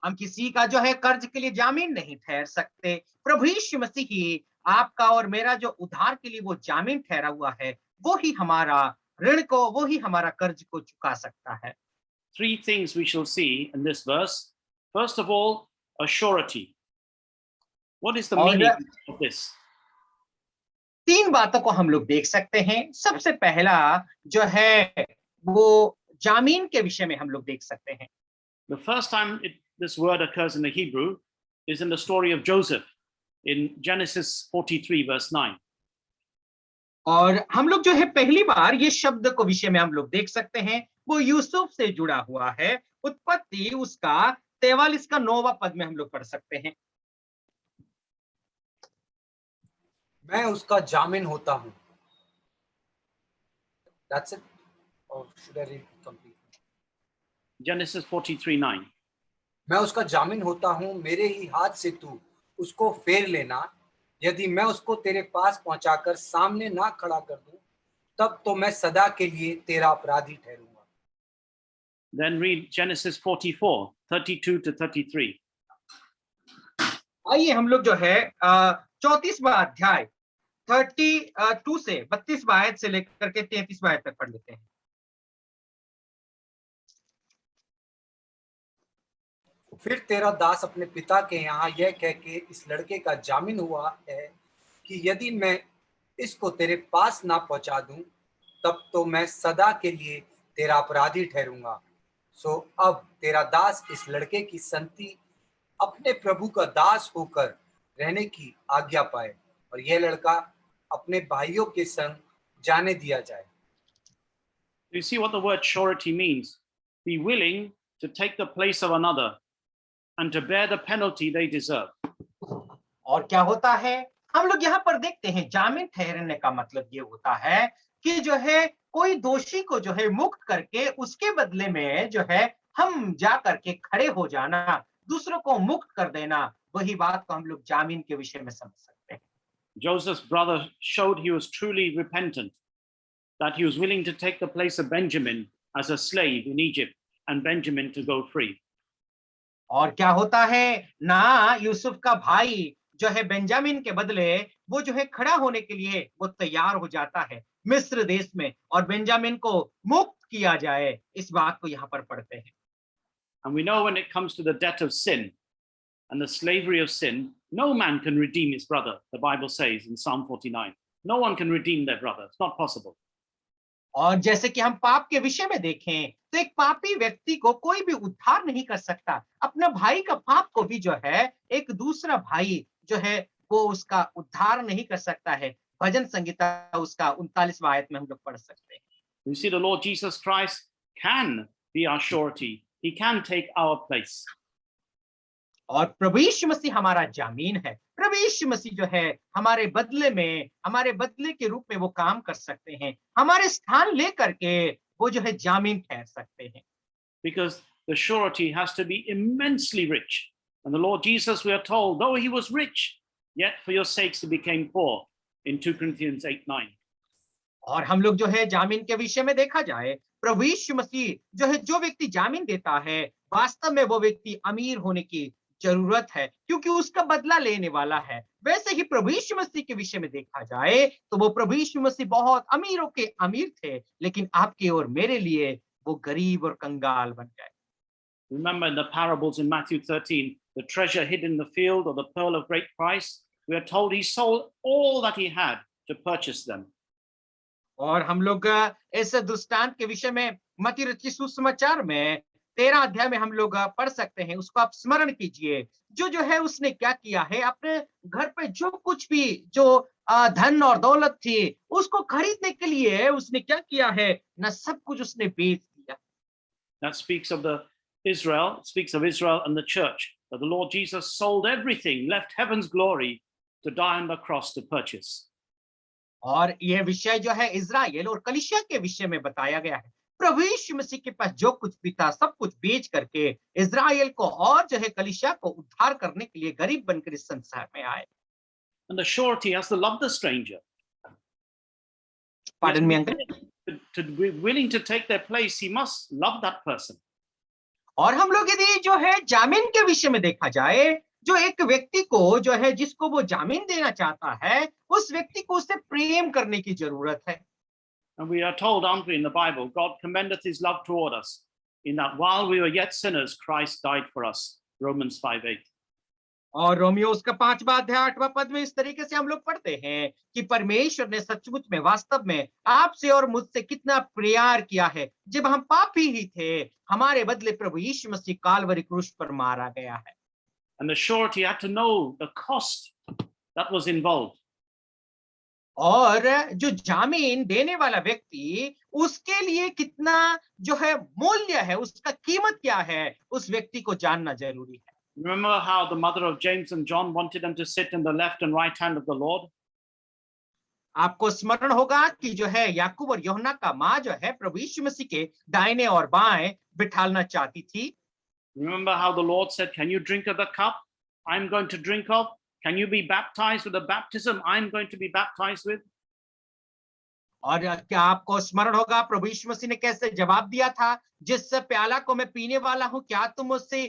हम किसी का जो है कर्ज के लिए जामीन नहीं ठहर सकते। प्रभु यीशु मसीह ही आपका और मेरा जो उद्धार के लिए वो जामीन ठहरा हुआ है, वो ही हमारा ऋण को, वो ही हमारा कर्ज को चुका सकता है। Three things we shall see in this verse. First of all, a surety. What is the meaning of this? तीन बातों को हम लोग देख सकते हैं। सबसे पहला जो है वो जामीन के विषय में हम लोग देख सकते हैं। The first time this word occurs in the Hebrew is in the story of Joseph in Genesis 43 verse 9. और हम लोग जो है पहली बार ये शब्द को विषय में हम लोग देख सकते हैं, वो यूसुफ से जुड़ा हुआ है। उत्पत्ति उसका 43 का 9वां पद में हम लोग पढ़ सकते हैं। मैं उसका जामिन होता हूँ। That's it. Or should I read it completely? Genesis 43:9. मैं उसका जामिन होता हूँ, मेरे ही हाथ से तू उसको फेर लेना। यदि मैं उसको तेरे पास पहुंचाकर सामने ना खड़ा कर दूं, तब तो मैं सदा के लिए तेरा अपराधी ठहरूंगा। Then read Genesis 44:32 to 33. आइए हम लोग जो है 34वां अध्याय 32 से 32वां आयत से लेकर के 33वां आयत तक पढ़ लेते हैं। फिर तेरा दास अपने पिता के यहाँ यह कह के इस लड़के का जामिन हुआ है कि यदि मैं इसको तेरे पास ना पहुंचा दूं, तब तो मैं सदा के लिए तेरा अपराधी ठहरूंगा। सो अब तेरा दास इस लड़के की संति अपने प्रभु का दास होकर रहने की आज्ञा पाए, और यह लड़का अपने भाइयों के संग जाने दिया जाए। You see what the word surety means? Be willing to take the place of another and to bear the penalty they deserve. और क्या होता है, हम लोग यहाँ पर देखते हैं जामीन ठहरने का मतलब ये होता है कि जो है कोई दोषी को जो है मुक्त करके उसके बदले में जो है हम जा करके खड़े हो जाना, दूसरों को मुक्त कर देना, वही बात को हम लोग जामीन के विषय में समझ सकते हैं। Joseph's brother showed he was truly repentant, that he was willing to take the place of Benjamin as a slave in Egypt and Benjamin to go free. और क्या होता है ना, यूसुफ का भाई जो है बेंजामिन के बदले वो जो है खड़ा होने के लिए वो तैयार हो जाता है मिस्र देश में, और बेंजामिन को मुक्त किया जाए, इस बात को यहाँ पर पढ़ते हैं। And we know when it comes to the debt of sin and the slavery of sin, no man can redeem his brother, the Bible says in Psalm 49. No one can redeem their brother. It's not possible. और जैसे कि हम पाप के विषय में देखें तो एक पापी व्यक्ति को कोई भी उद्धार नहीं कर सकता। अपने भाई का पाप को भी जो है एक दूसरा भाई जो है वो उसका उद्धार नहीं कर सकता है। भजन संगीता उसका 39वां आयत में हम लोग पढ़ सकते हैं। You see, the Lord Jesus Christ can be our surety. He can take our place. और प्रभु यीशु मसीह हमारा जामीन है। प्रभु यीशु मसीह जो है हमारे बदले में, हमारे बदले के रूप में वो काम कर सकते हैं, हमारे स्थान लेकर के वो जो है जामीन ठहर सकते हैं। Because the surety has to be immensely rich. And the Lord Jesus, we are told, though he was rich, yet for your sakes he became poor in 2 Corinthians 8:9. और हम लोग जो है जामीन के विषय में देखा जाए, प्रभु यीशु मसीह जो है जो व्यक्ति जामीन देता है, वास्तव में वो व्यक्ति अमीर होने की जरूरत है, क्योंकि उसका बदला लेने वाला है। वैसे ही प्रभु यीशु मसीह के विषय में देखा जाए तो वो प्रभु यीशु मसीह बहुत अमीरों के अमीर थे, लेकिन आपके और मेरे लिए वो गरीब और कंगाल बन गए। Remember in the parables in Matthew 13, the treasure hid in the field or the pearl of great price, we are told he sold all that he had to purchase them. और हम लोग इस दृष्टांत के विषय में मत्ती रचित सुसमाचार में 13 अध्याय में हम लोग पढ़ सकते हैं, उसको आप स्मरण कीजिए। जो है उसने क्या किया है, अपने घर पे जो कुछ भी जो धन और दौलत थी उसको खरीदने के लिए उसने क्या किया है ना, सब कुछ उसने बेच दिया। That speaks of Israel and the church, that the Lord Jesus sold everything, left heaven's glory to die on the cross to purchase. और यह विषय जो है इज़राइल और कलीसिया के विषय में बताया गया है। प्रभु यीशु मसीह के पास जो कुछ भी था सब कुछ बेच करके इज़राइल को और जो है कलीसिया को उद्धार करने के लिए गरीब बनकर इस संसार में आए। And the surety has to love the stranger. Pardon me, uncle? To be willing to take their place, he must love that person. और हम लोग यदि जो है जामीन के विषय में देखा जाए, जो एक व्यक्ति को जो है जिसको वो जामीन देना चाहता है, उस व्यक्ति को उससे प्रेम करने की जरूरत है। And we are told, aren't we, in the Bible, God commendeth his love toward us, in that while we were yet sinners, Christ died for us. Romans 5:8. और रोमियो उसका 5वां अध्याय 8वां पद में इस तरीके से हम लोग पढ़ते हैं कि परमेश्वर ने सचमुच में वास्तव में आपसे और मुझसे कितना प्यार किया है, जब हम पापी ही थे हमारे बदले प्रभु यीशु मसीह काल्वरी क्रूस पर मारा गया है। And the surety had to know the cost that was involved. और जो जामीन देने वाला व्यक्ति उसके लिए कितना जो है मूल्य है, उसका कीमत क्या है, उस व्यक्ति को जानना जरूरी है। Remember how the mother of James and John wanted them to sit in the left and right hand of the Lord? आपको स्मरण होगा कि जो है याकूब और यूहन्ना का माँ जो है प्रभु यीशु मसीह के दाहिने और बाएं बिठालना चाहती थी। Remember how the Lord said, "Can you drink of the cup I'm going to drink of? Can you be baptized with the baptism I'm going to be baptized with?" और क्या आपको स्मरण होगा प्रभु यीशु मसीह ने कैसे जवाब दिया था, जिस प्याला को मैं पीने वाला हूं क्या तुम उससे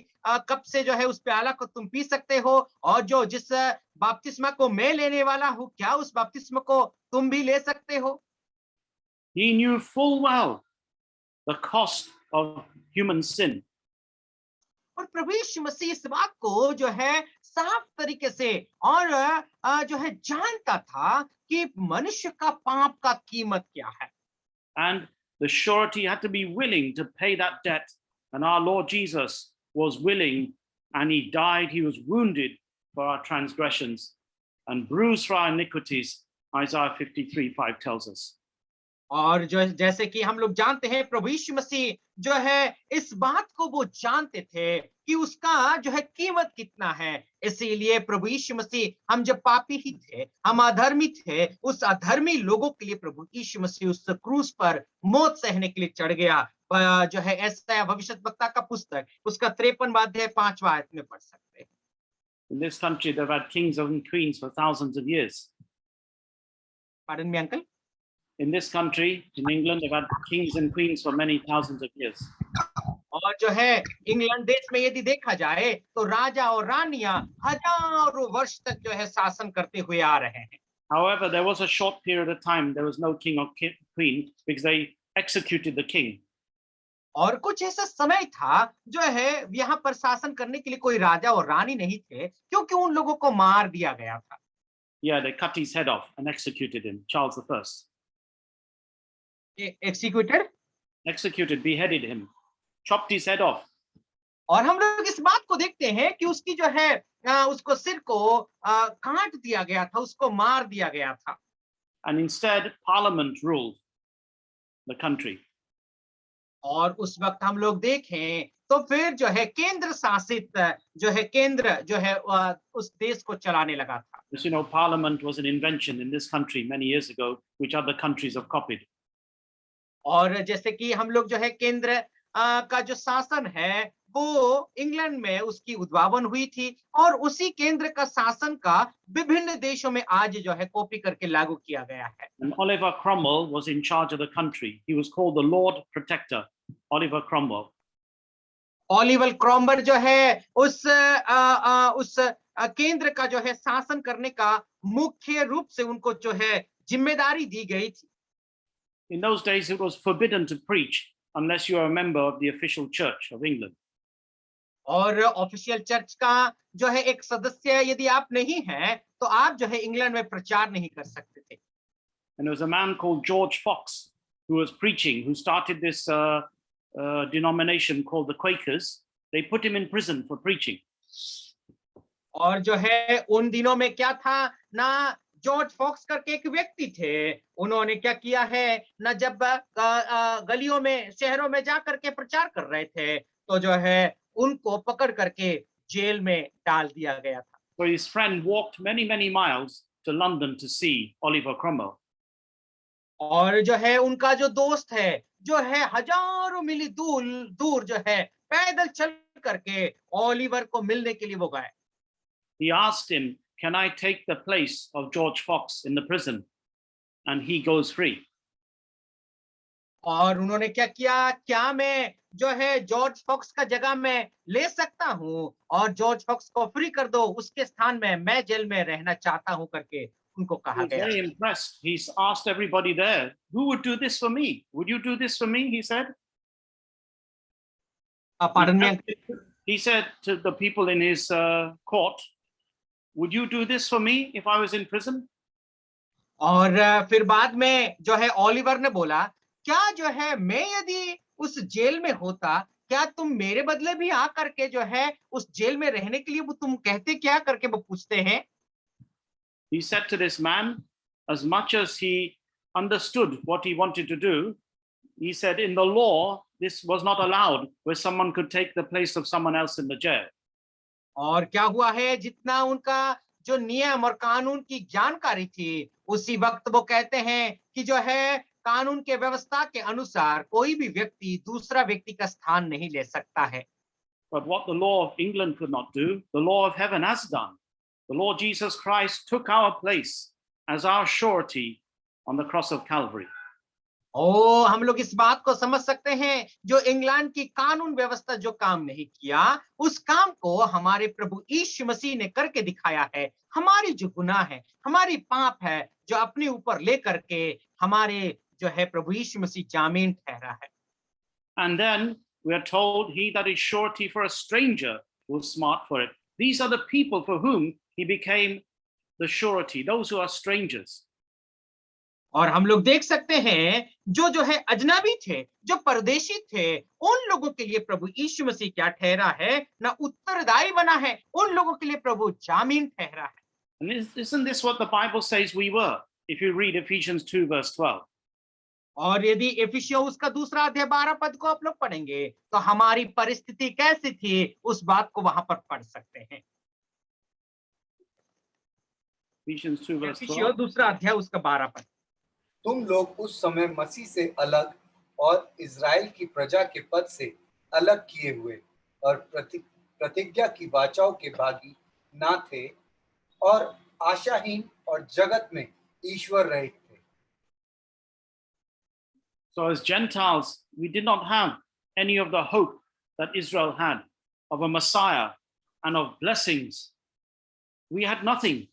कप से जो है उस प्याला को तुम पी सकते हो, और जो जिस बपतिस्मा को मैं लेने वाला हूं क्या उस बपतिस्मा को तुम भी ले सकते हो। He knew full well the cost of human sin. और प्रभु यीशु मसीह इस बात को जो है साफ तरीके से और जो है जानता था कि मनुष्य का पाप का कीमत क्या है। And the surety had to be willing to pay that debt. And our Lord Jesus was willing, and he died. He was wounded for our transgressions and bruised for our iniquities, Isaiah 53:5 tells us. और जो जैसे कि हम लोग जानते हैं प्रभु यीशु मसीह जो है इस बात को वो जानते थे कि उसका जो है कीमत कितना है, इसीलिए प्रभु यीशु मसीह हम जब पापी ही थे, हम अधर्मी थे, उस अधर्मी लोगों के लिए प्रभु यीशु मसीह उस क्रूस पर मौत सहने के लिए चढ़ गया। जो है ऐसा भविष्यद्वक्ता का पुस्तक उसका 53वां अध्याय 5वां आयत में पढ़ सकते हैं। In this country, they've had kings and queens for thousands of years. Pardon me, uncle? In this country, in England, they've had kings and queens for many thousands of years. और जो है इंग्लैंड देश में यदि देखा जाए तो राजा और रानियां हजारों वर्ष तक जो है शासन करते हुए आ रहे हैं। However, there was a short period of time there was no king or queen because they executed the king. और कुछ ऐसा समय था जो है यहाँ पर शासन करने के लिए कोई राजा और रानी नहीं थे, क्योंकि उन लोगों को मार दिया गया था। Yeah, they cut his head off and executed him. Charles I. Executed, beheaded him, chopped his head off. और हम लोग इस बात को देखते हैं कि उसकी जो है उसको सिर को काट दिया गया था, उसको मार दिया गया था। And instead, Parliament ruled the country. और उस वक्त हम लोग देखें तो फिर जो है केंद्र शासित जो है केंद्र जो है उस देश को चलाने लगा था। As you know, Parliament was an invention in this country many years ago, which other countries have copied. और जैसे कि हम लोग जो है केंद्र का जो शासन है वो इंग्लैंड में उसकी उद्भावन हुई थी, और उसी केंद्र का शासन का विभिन्न देशों में आज जो है कॉपी करके लागू किया गया है। And Oliver Cromwell was in charge of the country. He was called the Lord Protector, Oliver Cromwell. Oliver Cromwell जो है उस केंद्र का जो है शासन करने का मुख्य रूप से उनको जो है जिम्मेदारी दी गई थी। In those days, it was forbidden to preach unless you are a member of the official church of England. और ऑफिशियल चर्च का जो है एक सदस्य यदि आप नहीं हैं तो आप जो है इंग्लैंड में प्रचार नहीं कर सकते थे। And there was a man called George Fox who was preaching, who started this denomination called the Quakers. They put him in prison for preaching. और जो है उन दिनों में क्या था ना, जॉर्ज फॉक्स करके एक व्यक्ति थे, उन्होंने क्या किया है ना, जब गलियों में शहरों में जा करके प्रचार कर रहे थे तो जो है उनको पकड़ करके जेल में डाल दिया गया था। So his friend walked many miles to London to see Oliver Cromwell. और जो है उनका जो दोस्त है जो है हजारों मील दूर दूर जो है पैदल चल करके ओलिवर को मिलने के लिए वो गए। He asked him, "Can I take the place of George Fox in the prison?" And he goes free. और उन्होंने क्या किया, क्या मैं जो है जॉर्ज फॉक्स का जगह में ले सकता हूँ और जॉर्ज फॉक्स को फ्री कर दो, उसके स्थान में मैं जेल में रहना चाहता हूँ करके उनको He कहा was गया। very impressed. He's asked everybody there, "Who would do this for me? Would you do this for me?" He said. Pardon में He said to the people in his court, "Would you do this for me if I was in prison?" और फिर बाद में जो है Oliver ने बोला, क्या जो है मैं यदि उस जेल में होता, क्या तुम मेरे बदले भी आ करके जो है उस जेल में रहने के लिए वो तुम कहते क्या करके वो पूछते हैं। He said to this man, as much as he understood what he wanted to do, he said, in the law, this was not allowed, where someone could take the place of someone else in the jail. और क्या हुआ है, जितना उनका जो नियम और कानून की जानकारी थी, उसी वक्त वो कहते हैं कि जो है कानून के व्यवस्था के अनुसार कोई भी व्यक्ति दूसरा व्यक्ति का स्थान नहीं ले सकता है। But what the law of England could not do, the law of heaven has done. The Lord Jesus Christ took our place as our surety on the cross of Calvary. ओ हम लोग इस बात को समझ सकते हैं, जो इंग्लैंड की कानून व्यवस्था जो काम नहीं किया, उस काम को हमारे प्रभु यीशु मसीह ने करके दिखाया है। हमारी जो गुनाह है, हमारी पाप है, जो अपने ऊपर ले करके हमारे जो है प्रभु यीशु मसीह जामीन ठहरा है। And then we are told, he that is surety for a stranger was smart for it. These are the people for whom he became the surety, those who are strangers. और हम लोग देख सकते हैं, जो है अजनबी थे, जो परदेशी थे, उन लोगों के लिए प्रभु यीशु मसीह क्या ठहरा है ना, उत्तरदायी बना है, उन लोगों के लिए प्रभु जामीन ठहरा है। And isn't this what the Bible says we were? If you read Ephesians 2 verse 12. और यदि इफिसियों उसका 2 अध्याय 12 पद को आप लोग पढ़ेंगे तो हमारी परिस्थिति कैसी थी, उस बात को वहां पर पढ़ सकते हैं। Ephesians 2 verse 12. इफिसियों 2 अध्याय उसका 12 पद। तुम लोग उस समय मसीह से अलग और इज़राइल की प्रजा के पद से अलग किए हुए और प्रतिज्ञा की वाचाओं के भागी ना थे और आशाहीन और जगत में ईश्वर रहित थे। So as Gentiles, we did not have any of the hope that Israel had of a Messiah and of blessings. We had nothing.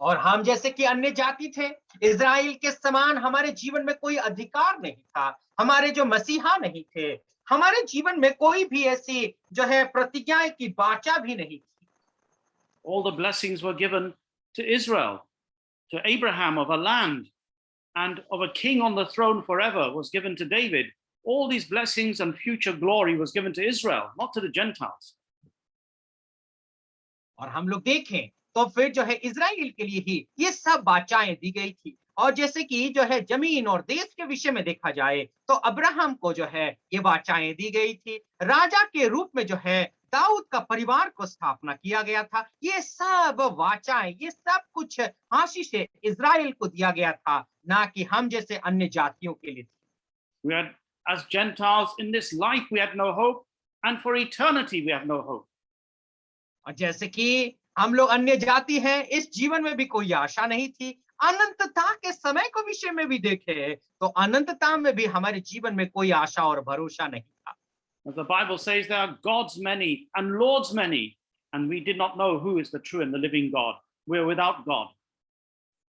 और हम जैसे कि अन्य जाति थे, इज़राइल के समान हमारे जीवन में कोई अधिकार नहीं था, हमारे जो मसीहा नहीं थे, हमारे जीवन में कोई भी ऐसी जो है प्रतिज्ञा की वाचा भी नहीं थी। All the blessings were given to Israel, to Abraham, of a land and of a king on the throne forever was given to David. All these blessings and future glory was given to Israel, not to the Gentiles. और हम लोग देखें तो फिर जो है Israel के लिए ही ये सब वाचाएं दी गई थी। और जैसे कि जो है जमीन और देश के विषय में देखा जाए तो अब्राहम को जो है ये वाचाएं दी गई थी, राजा के रूप में जो है दाऊद का परिवार को स्थापना किया गया था। ये सब वाचाएं, ये सब कुछ आशीष से इज़राइल को दिया गया था, ना कि हम जैसे अन्य जातियों के लिए। We had, as Gentiles in this life, we had no hope, and for eternity we have no hope. और जैसे कि हम लोग अन्य जाति हैं, इस जीवन में भी कोई आशा नहीं थी। अनंतता के समय को विषय में भी देखें तो अनंतता में भी हमारे जीवन में कोई आशा और भरोसा नहीं था। As the Bible says, there are gods many and lords many, and we did not know who is the true and the living God. We are without God.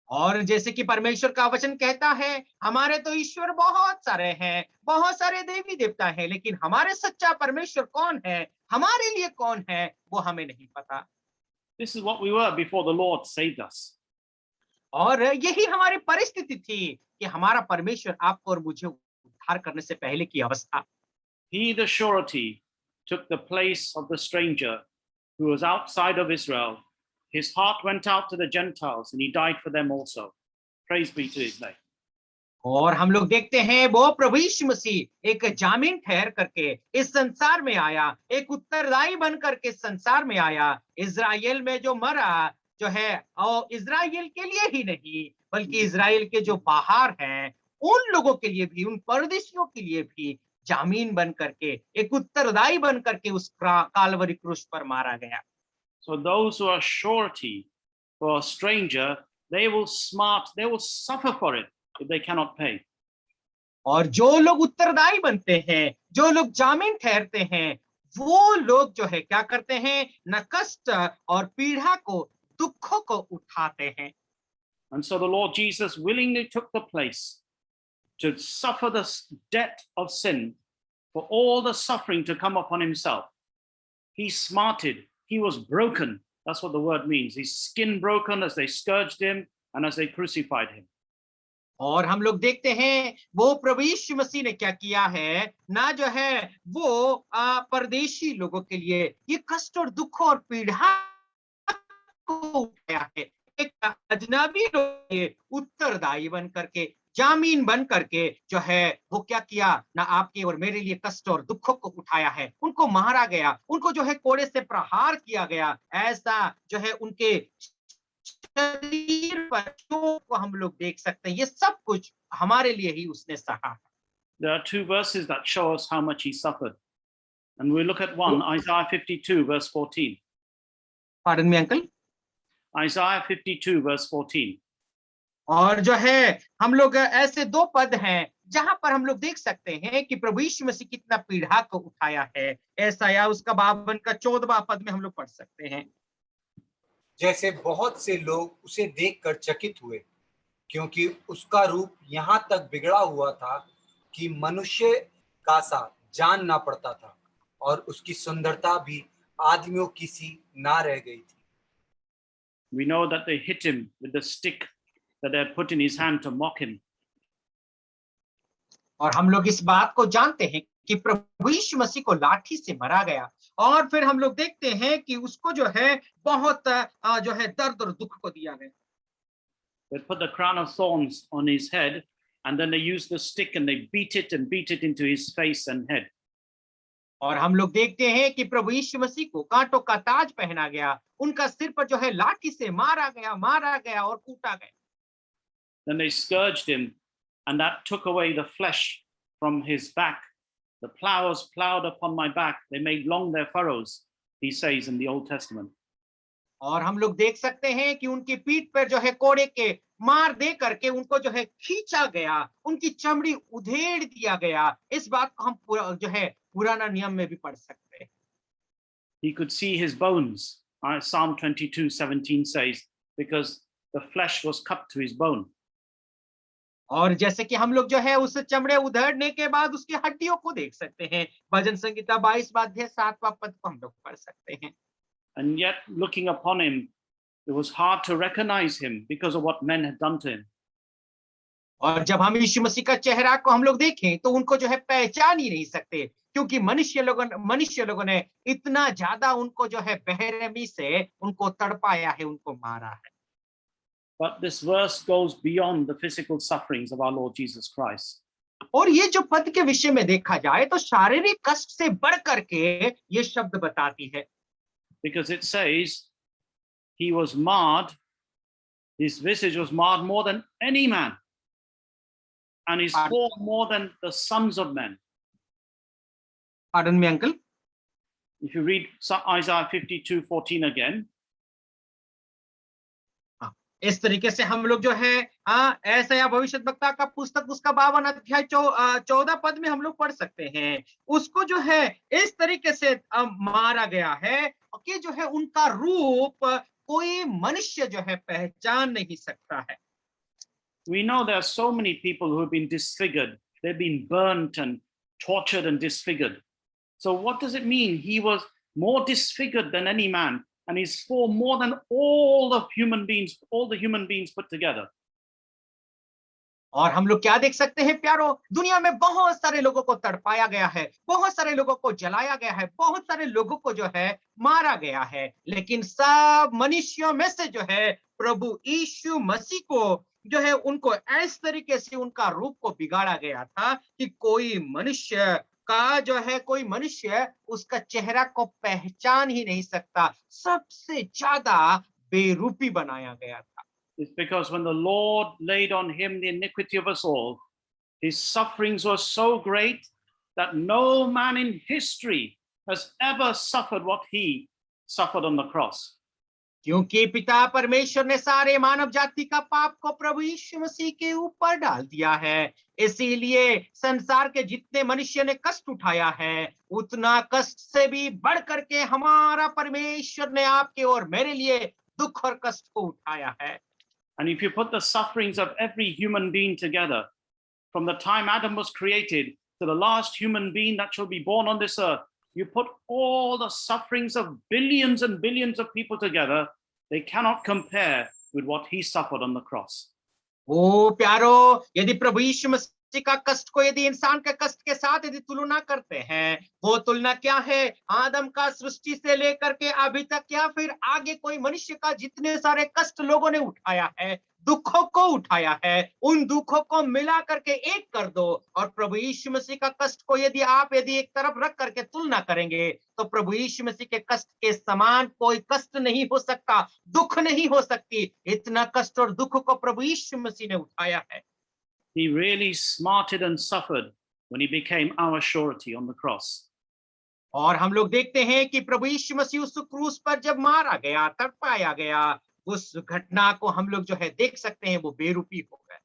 और जैसे कि परमेश्वर का वचन कहता है, हमारे तो ईश्वर बहुत सारे हैं, बहुत सारे देवी देवता हैं, लेकिन हमारे सच्चा परमेश्वर कौन है, हमारे लिए कौन है, वो हमें नहीं पता। This is what we were before the Lord saved us. और यही हमारी परिस्थिति थी कि हमारा परमेश्वर आपको और मुझे उद्धार करने से पहले की अवस्था। He, the surety, took the place of the stranger who was outside of Israel. His heart went out to the Gentiles and he died for them also. Praise be to his name. और हम लोग देखते हैं वो प्रभु यीशु मसीह एक जामीन ठहर करके इस संसार में आया, एक उत्तरदायी बन करके संसार में आया। इजराइल में जो मरा जो है, और इजराइल के लिए ही नहीं बल्कि इजराइल के जो बाहर हैं उन लोगों के लिए भी, उन परदेशियों के लिए भी जामीन बन करके, एक उत्तरदायी बन करके उस कालवरी क्रूस पर मारा गया। So those who are surety for a stranger, they will suffer for it if they cannot pay. और जो लोग उत्तरदायी बनते हैं, जो लोग जामीन ठहरते हैं, वो लोग जो है क्या करते हैं, न कष्ट और पीड़ा को, दुखों को उठाते हैं। And so the Lord Jesus willingly took the place to suffer the debt of sin, for all the suffering to come upon himself. He smarted, he was broken. That's what the word means. His skin broken as they scourged him and as they crucified him. और हम लोग देखते हैं वो प्रभु यीशु मसीह ने क्या किया है, ना जो है वो परदेशी लोगों के लिए ये कष्ट और दुख और पीड़ा को उठाया है। एक अजनबी लोग के उत्तरदायी बन करके, जामीन बन करके जो है वो क्या किया, ना आपके और मेरे लिए कष्ट और दुखों को उठाया है। उनको मारा गया, उनको जो है कोड़े से प्रहार किया गया, ऐसा जो है उनके शरीर पर को हम लोग देख सकते हैं। ये सब कुछ हमारे लिए ही उसने सहा। There are two verses that show us how much he suffered. And we look at one, Isaiah 52, verse 14. Pardon me, uncle? Isaiah 52, verse 14. और जो है हम लोग ऐसे दो पद हैं जहां पर हम लोग देख सकते हैं कि प्रभु यीशु मसीह कितना पीड़ा को उठाया है। ऐसा या उसका 52 का 14वां पद में हम लोग पढ़ सकते हैं। जैसे बहुत से लोग उसे देखकर चकित हुए, क्योंकि उसका रूप यहाँ तक बिगड़ा हुआ था कि मनुष्य का सा जानना पड़ता था, और उसकी सुंदरता भी आदमियों की सी ना रह गई थी। We know that they hit him with the stick that they had put in his hand to mock him. और हम लोग इस बात को जानते हैं कि प्रभु यीशु मसीह को लाठी से मारा गया, और फिर हम लोग देखते हैं कि उसको जो है बहुत जो है दर्द और दुख को दिया गया। They put the crown of thorns on his head, and then they used the stick and they beat it into his face and head. और हम लोग देखते हैं कि प्रभु यीशु मसीह को कांटों का ताज पहना गया, उनका सिर पर जो है लाठी से मारा गया और कूटा गया। Then they scourged him, and that took away the flesh from his back. The plowers plowed upon my back. They made long their furrows, he says in the Old Testament. और हम लोग देख सकते हैं कि उनकी पीठ पर जो है कोड़े के मार दे करके उनको जो है खींचा गया, उनकी चमड़ी उधेड़ दिया गया। इस बात को हम जो है पुराना नियम में भी पढ़ सकते हैं। He could see his bones. Psalm 22:17 says, because the flesh was cut to his bone. और जैसे कि हम लोग जो है उस चमड़े उधेड़ने के बाद उसकी हड्डियों को देख सकते हैं। भजन संहिता 22वां अध्याय 7वां पद को हम लोग पढ़ सकते हैं। And yet, looking upon him, it was hard to recognize him because of what men had done to him. और जब हम यीशु मसीह का चेहरा को हम लोग देखें तो उनको जो है पहचान ही नहीं सकते, क्योंकि मनुष्य लोगों ने इतना ज्यादा उनको जो है बेरहमी से उनको तड़पाया है, उनको मारा है। But this verse goes beyond the physical sufferings of our Lord Jesus Christ. और ये जो पद के विषय में देखा जाए तो शारीरिक कष्ट से बढ़ करके ये शब्द बताती है। Because it says, he was marred, his visage was marred more than any man, and his form more than the sons of men. Pardon me, uncle. If you read Isaiah 52:14 again, इस तरीके से हम लोग जो है ऐसा या भविष्यद्वक्ता का पुस्तक उसका 52 अध्याय 14 पद में हम लोग पढ़ सकते हैं। उसको जो है इस तरीके से मारा गया है कि जो है उनका रूप कोई मनुष्य जो है पहचान नहीं सकता है। we know there are so many people who have been disfigured. They've been burnt and tortured and disfigured. So what does it mean? He was more disfigured than any man, and his form more than all the human beings put together. और हम लोग क्या देख सकते हैं प्यारो, दुनिया में बहुत सारे लोगों को तड़पाया गया है, बहुत सारे लोगों को जलाया गया है, बहुत सारे लोगों को जो है मारा गया है, लेकिन सब मनुष्यों में से जो है प्रभु यीशु मसीह को जो है उनको इस तरीके से उनका रूप को बिगाड़ा गया था कि कोई मनुष्य का जो है, कोई मनुष्य उसका चेहरा को पहचान ही नहीं सकता, सबसे ज्यादा बेरूपी बनाया गया था। It's because when the Lord laid on him the iniquity of us all, his sufferings were so great that no man in history has ever suffered what he suffered on the cross. क्योंकि पिता परमेश्वर ने सारे मानव जाति का पाप को प्रभु यीशु मसीह के ऊपर डाल दिया है, इसीलिए संसार के जितने मनुष्य ने कष्ट उठाया है, उतना कष्ट से भी बढ़ करके हमारा परमेश्वर ने आपके और मेरे लिए दुख और कष्ट को उठाया है। And if you put the sufferings of every human being together, from the time Adam was created to the last human being that shall be born on this earth, you put all the sufferings of billions and billions of people together, they cannot compare with what he suffered on the cross. ओ प्यारो, यदि प्रभु यीशु मसीह का कष्ट को यदि इंसान के कष्ट के साथ यदि तुलना करते हैं, वो तुलना क्या है? आदम का सृष्टि से लेकर के अभी तक या फिर आगे कोई मनुष्य का जितने सारे कष्ट लोगों ने उठाया है, दुखों को उठाया है, उन दुखों को मिला करके एक कर दो और प्रभु यीशु मसीह का कष्ट को यदि आप यदि एक तरफ रख करके तुलना करेंगे, तो प्रभु यीशु मसीह के कष्ट के समान कोई कष्ट नहीं हो सकता, दुख नहीं हो सकती। इतना कष्ट और दुख को प्रभु यीशु मसीह ने उठाया है। He really smarted and suffered when he became our surety on the cross. और हम लोग देखते हैं कि प्रभु यीशु मसीह उस क्रूस पर जब मारा गया, तड़पाया गया, उस घटना को हम लोग जो है देख सकते हैं, वो बेरूपी हो गए।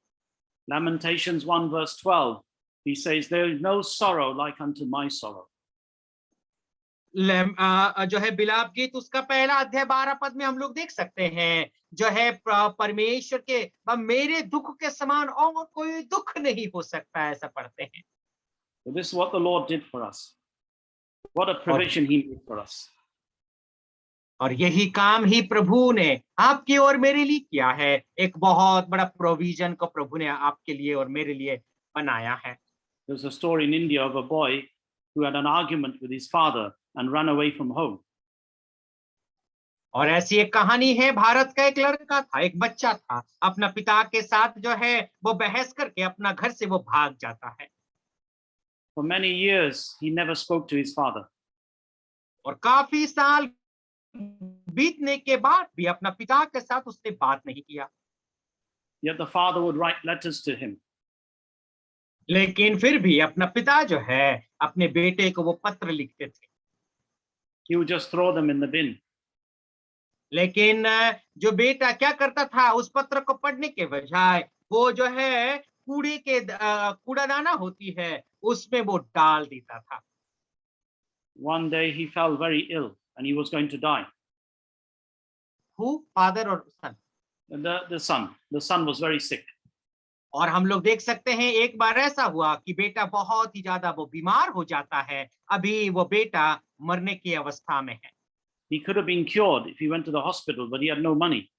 Lamentations 1 verse 12, he says, there is no sorrow like unto my sorrow. जो है बिलाप गीत उसका पहला अध्याय 12 पद में हम लोग देख सकते हैं, जो है परमेश्वर के मेरे दुख के समान और कोई दुख नहीं हो सकता, ऐसा पढ़ते हैं। So this is what the Lord did for us. What a provision he made for us. और यही काम ही प्रभु ने आपके और मेरे लिए किया है, एक बहुत बड़ा प्रोविजन को प्रभु ने आपके लिए और मेरे लिए बनाया है। There's a story in India of a boy who had an argument with his father and ran away from home. और ऐसी एक कहानी है, भारत का एक लड़का था, एक बच्चा था, अपना पिता के साथ जो है वो बहस करके अपना घर से वो भाग जाता है। For many years, he never spoke to his father. और काफी साल बीतने के बाद भी अपना पिता के साथ उसने बात नहीं किया। Yet the father would write letters to him. लेकिन फिर भी अपना पिता जो है अपने बेटे को वो पत्र लिखते थे। He would just throw them in the bin. लेकिन जो बेटा क्या करता था, उस पत्र को पढ़ने के बजाय वो जो है कूड़े के कूड़ादाना होती है उसमें वो डाल देता था। One day he fell very ill and he was going to die. Who? Father or son? The son was very sick. और हम लोग देख सकते हैं एक बार ऐसा हुआ कि बेटा बहुत ही ज्यादा वो बीमार हो जाता है, अभी वो बेटा मरने की अवस्था में है। He could have been cured if he went to the hospital, but he had no money.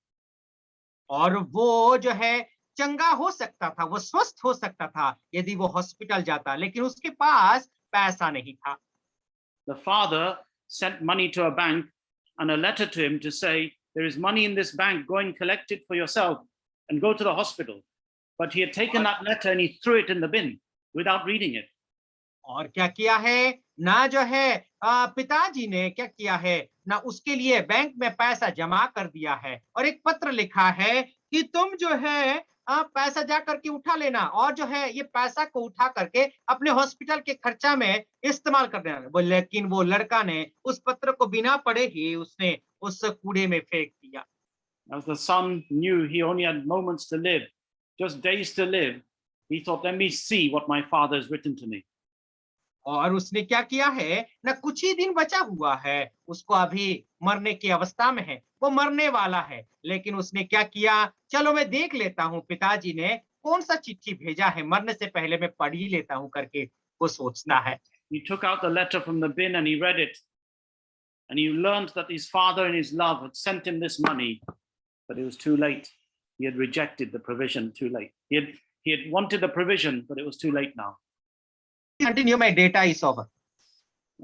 और वो जो है चंगा हो सकता था, वो स्वस्थ हो सकता था यदि वो हॉस्पिटल जाता, लेकिन उसके पास पैसा नहीं था। The father sent money to a bank and a letter to him to say, there is money in this bank, go and collect it for yourself and go to the hospital. But he had taken that letter and he threw it in the bin without reading it. और क्या किया है ना, जो है पिताजी ने क्या किया है ना, उसके लिए बैंक में पैसा जमा कर दिया है और एक पत्र लिखा है कि तुम जो है पैसा जा करके उठा लेना और जो है ये पैसा को उठा करके अपने हॉस्पिटल के खर्चा में इस्तेमाल कर देना। लेकिन वो लड़का ने उस पत्र को बिना पढ़े ही उसने उस कूड़े में फेंक दिया। As the son knew he only had moments to live, just days to live, he thought, let me see what my father has written to me. और उसने क्या किया है ना, कुछ ही दिन बचा हुआ है, उसको अभी मरने की अवस्था में है, वो मरने वाला है, लेकिन उसने क्या किया, चलो मैं देख लेता हूँ पिताजी ने कौन सा चिट्ठी भेजा है, मरने से पहले मैं पढ़ ही लेता हूँ करके वो सोचता है। He took out the letter from the bin and he read it. And he learned that his father in his love had sent him this money, but it was too late. He had rejected the provision too late. He had wanted the provision, but it was too late now. Continue, my data is over.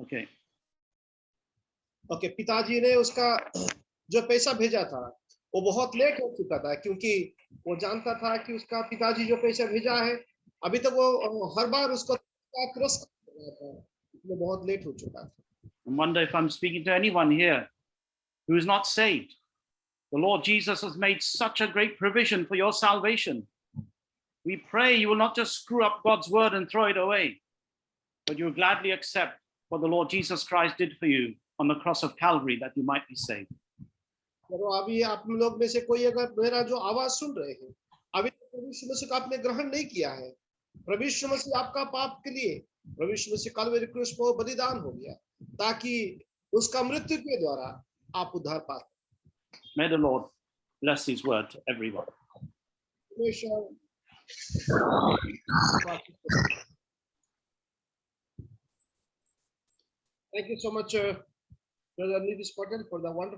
Okay. Okay, पिताजी ने उसका जो पैसा भेजा था वो बहुत late हो चुका था, क्योंकि वो जानता था कि उसका पिताजी जो पैसा भेजा है अभी तक वो हर बार उसको तिरस्कार कर रहा था, इसलिए बहुत लेट हो चुका था। I wonder if I'm speaking to anyone here who is not saved. The Lord Jesus has made such a great provision for your salvation. We pray you will not just screw up God's word and throw it away, but you'll gladly accept what the Lord Jesus Christ did for you on the cross of Calvary, that you might be saved. तो अभी आप लोग में से कोई अगर मेरा जो आवाज सुन रहे हैं, अभी प्रभु यीशु मसीह का आपने ग्रहण नहीं किया है, प्रभु यीशु मसीह आपका पाप के लिए प्रभु यीशु मसीह कलवरी क्रूस पर बलिदान हो गया ताकि उसका मृत्यु के द्वारा आप उद्धार पा सकें। May the Lord bless his word to everyone. Thank you so much, Brother Nidis Patel, for the wonderful